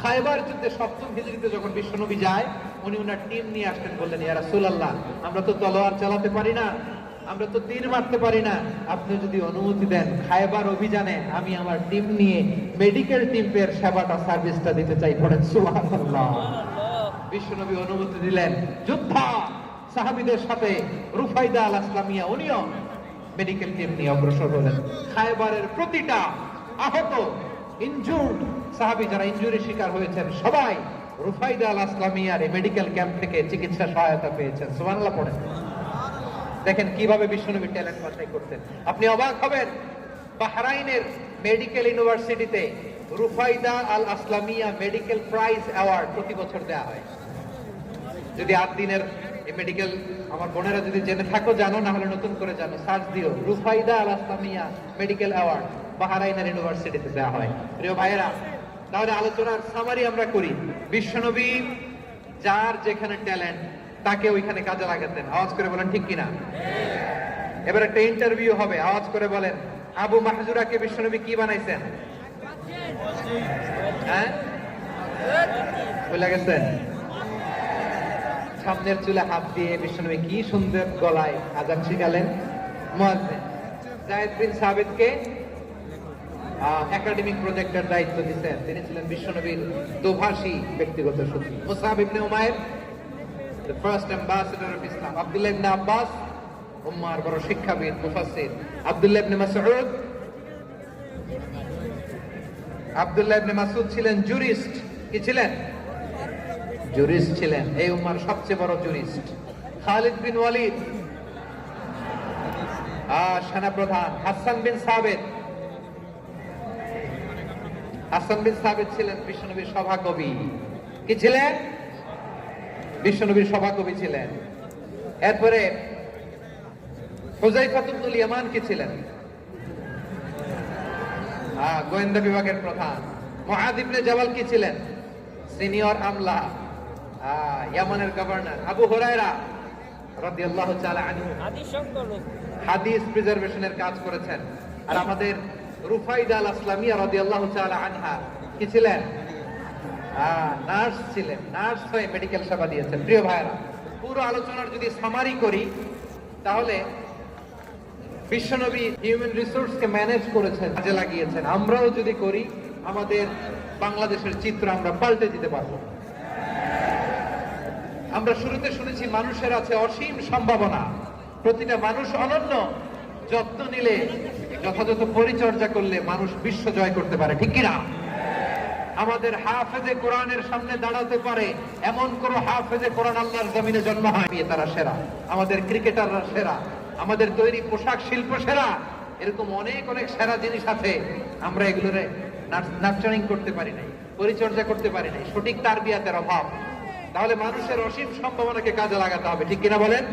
খায়বার যুদ্ধে 7ম হিজরিতে যখন বিশ্বনবী যায়, উনি ওনার টিম নিয়ে আসলেন, বললেন ইয়া রাসূলুল্লাহ, আমরা তো তলোয়ার চালাতে পারি না, আমরা তো তীর মারতে পারি না, আপনি যদি অনুমতি দেন খায়বার অভিযানে আমি আমার টিম নিয়ে মেডিকেল টিমের সেবাটা সার্ভিসটা দিতে চাই। পড়েন সুবহানাল্লাহ। বিশ্বনবী অনুমতি দিলেন, যোদ্ধা সাহাবীদের সাথে রুফাইদা আল আসলামিয়া উনিও মেডিকেল টিম নিয়ে অগ্রসর হলেন। খায়বারের প্রতিটা আহত ইনজুর্ড সাহাবী যারা ইনজুরি শিকার হয়েছেন সবাই রুফাইদা আল আসলামিয়ার এই মেডিকেল ক্যাম্প থেকে চিকিৎসা সহায়তা পেয়েছেন। সুবহানাল্লাহ পড়েন। দেখেন কিভাবে বিশ্বনবী ট্যালেন্ট বাছাই করতেন। আপনি অবাক হবেন, বাহরাইনের মেডিকেল ইউনিভার্সিটিতে রুফাইদা আল আসলামিয়া মেডিকেল প্রাইজ অ্যাওয়ার্ড প্রতি বছর দেওয়া হয়। যদি 8 দিনের এই মেডিকেল, আমার বোনেরা যদি জেনে থাকো জানো, না হলে নতুন করে জানো, সার্চ দিও রুফাইদা আল আসলামিয়া মেডিকেল অ্যাওয়ার্ড বাহরাইনের ইউনিভার্সিটিতে দেওয়া হয়। প্রিয় ভাইয়েরা, তাহলে আলোচনার সামারি আমরা করি। বিশ্বনবী যার যেখানে ট্যালেন্ট তাকে ওইখানে কাজে লাগাতেন। আওয়াজ করে বলেন ঠিক কিনা? এবার একটা ইন্টারভিউ হবে, আওয়াজ করে বলেন আবু মাহজুরাকে বিশ্বনবী কি বানাইছেন? হ্যাঁ, ভুলে গেছেন? সামনের চুলে হাত দিয়ে বিশ্বনবী কি সুন্দর গলায় আযান শিখালেন। মুয়াজ্জিন যায়েদ বিন সাবিতকে একাডেমিক প্রজেক্টের দায়িত্ব দিয়েছেন, তিনি ছিলেন বিশ্বনবীর দোভাষী ব্যক্তিগত সচিব। মুসআব ইবনে Umair the first ambassador of Islam. Abdullah ইবনে আব্বাস উম্মার বড় শিক্ষাবিদ মুফাসসির। আব্দুল্লাহ ইবনে মাসউদ ছিলেন জুরিস্ট। কি ছিলেন? জুরিস্ট ছিলেন, এই উম্মার সবচেয়ে বড় জুরিস্ট। খালিদ বিন ওয়ালিদ সেনাপ্রধান। হাসান বিন সাবিত ছিলেন বিশ্বনবীর সভাকবি। কি ছিলেন? বিশ্বনবীর সভাকবি ছিলেন। এরপরে হুযায়ফা ইবনুল ইয়ামান কি ছিলেন? গোয়েন্দা বিভাগের প্রধান। মুআয ইবনে জাবাল কি ছিলেন? সিনিয়র আমলা, ইয়ামানের গভর্নর। আবু হুরায়রা রাদিয়াল্লাহু তাআলা আনহু হাদিস প্রিজার্ভেশনের কাজ করেছেন। আর আমাদের রুফাইদা আল আসলামিয়া রাদিয়াল্লাহু তাআলা আনহা কি ছিলেন? নার্স ছিলেন। নার্স হয়ে মেডিকেল সেবা দিয়েছেন। প্রিয় ভাইরা, পুরো আলোচনার যদি সামারি করি তাহলে বিশ্বনবী হিউম্যান রিসোর্সকে ম্যানেজ করেছেন, কাজে লাগিয়েছেন। আমরাও যদি করি আমাদের বাংলাদেশের চিত্র আমরা পাল্টে দিতে পারবো। আমরা শুরুতে শুনেছি মানুষের আছে অসীম সম্ভাবনা, প্রতিটা মানুষ অনন্য, যত্ন নিলে, যথাযথ পরিচর্যা করলে মানুষ বিশ্ব জয় করতে পারে। ঠিক কিনা? আমাদের হাফেজে কোরআনের সামনে দাঁড়াতে পারে এমন কোন হাফেজে কোরআন আল্লাহর জমিনে জন্ম হয় তারা সেরা, আমাদের ক্রিকেটাররা সেরা, আমাদের তৈরি পোশাক শিল্প সেরা। এরকম অনেক অনেক সেরা জিনিস আছে, আমরা এগুলোর নার্চারিং করতে পারি নাই, পরিচর্যা করতে পারি নাই, সঠিক তারবিয়াতের অভাব। তাহলে মানুষের অসীম সম্ভাবনাকে কাজে লাগাতে হবে। ঠিক কিনা বলেন?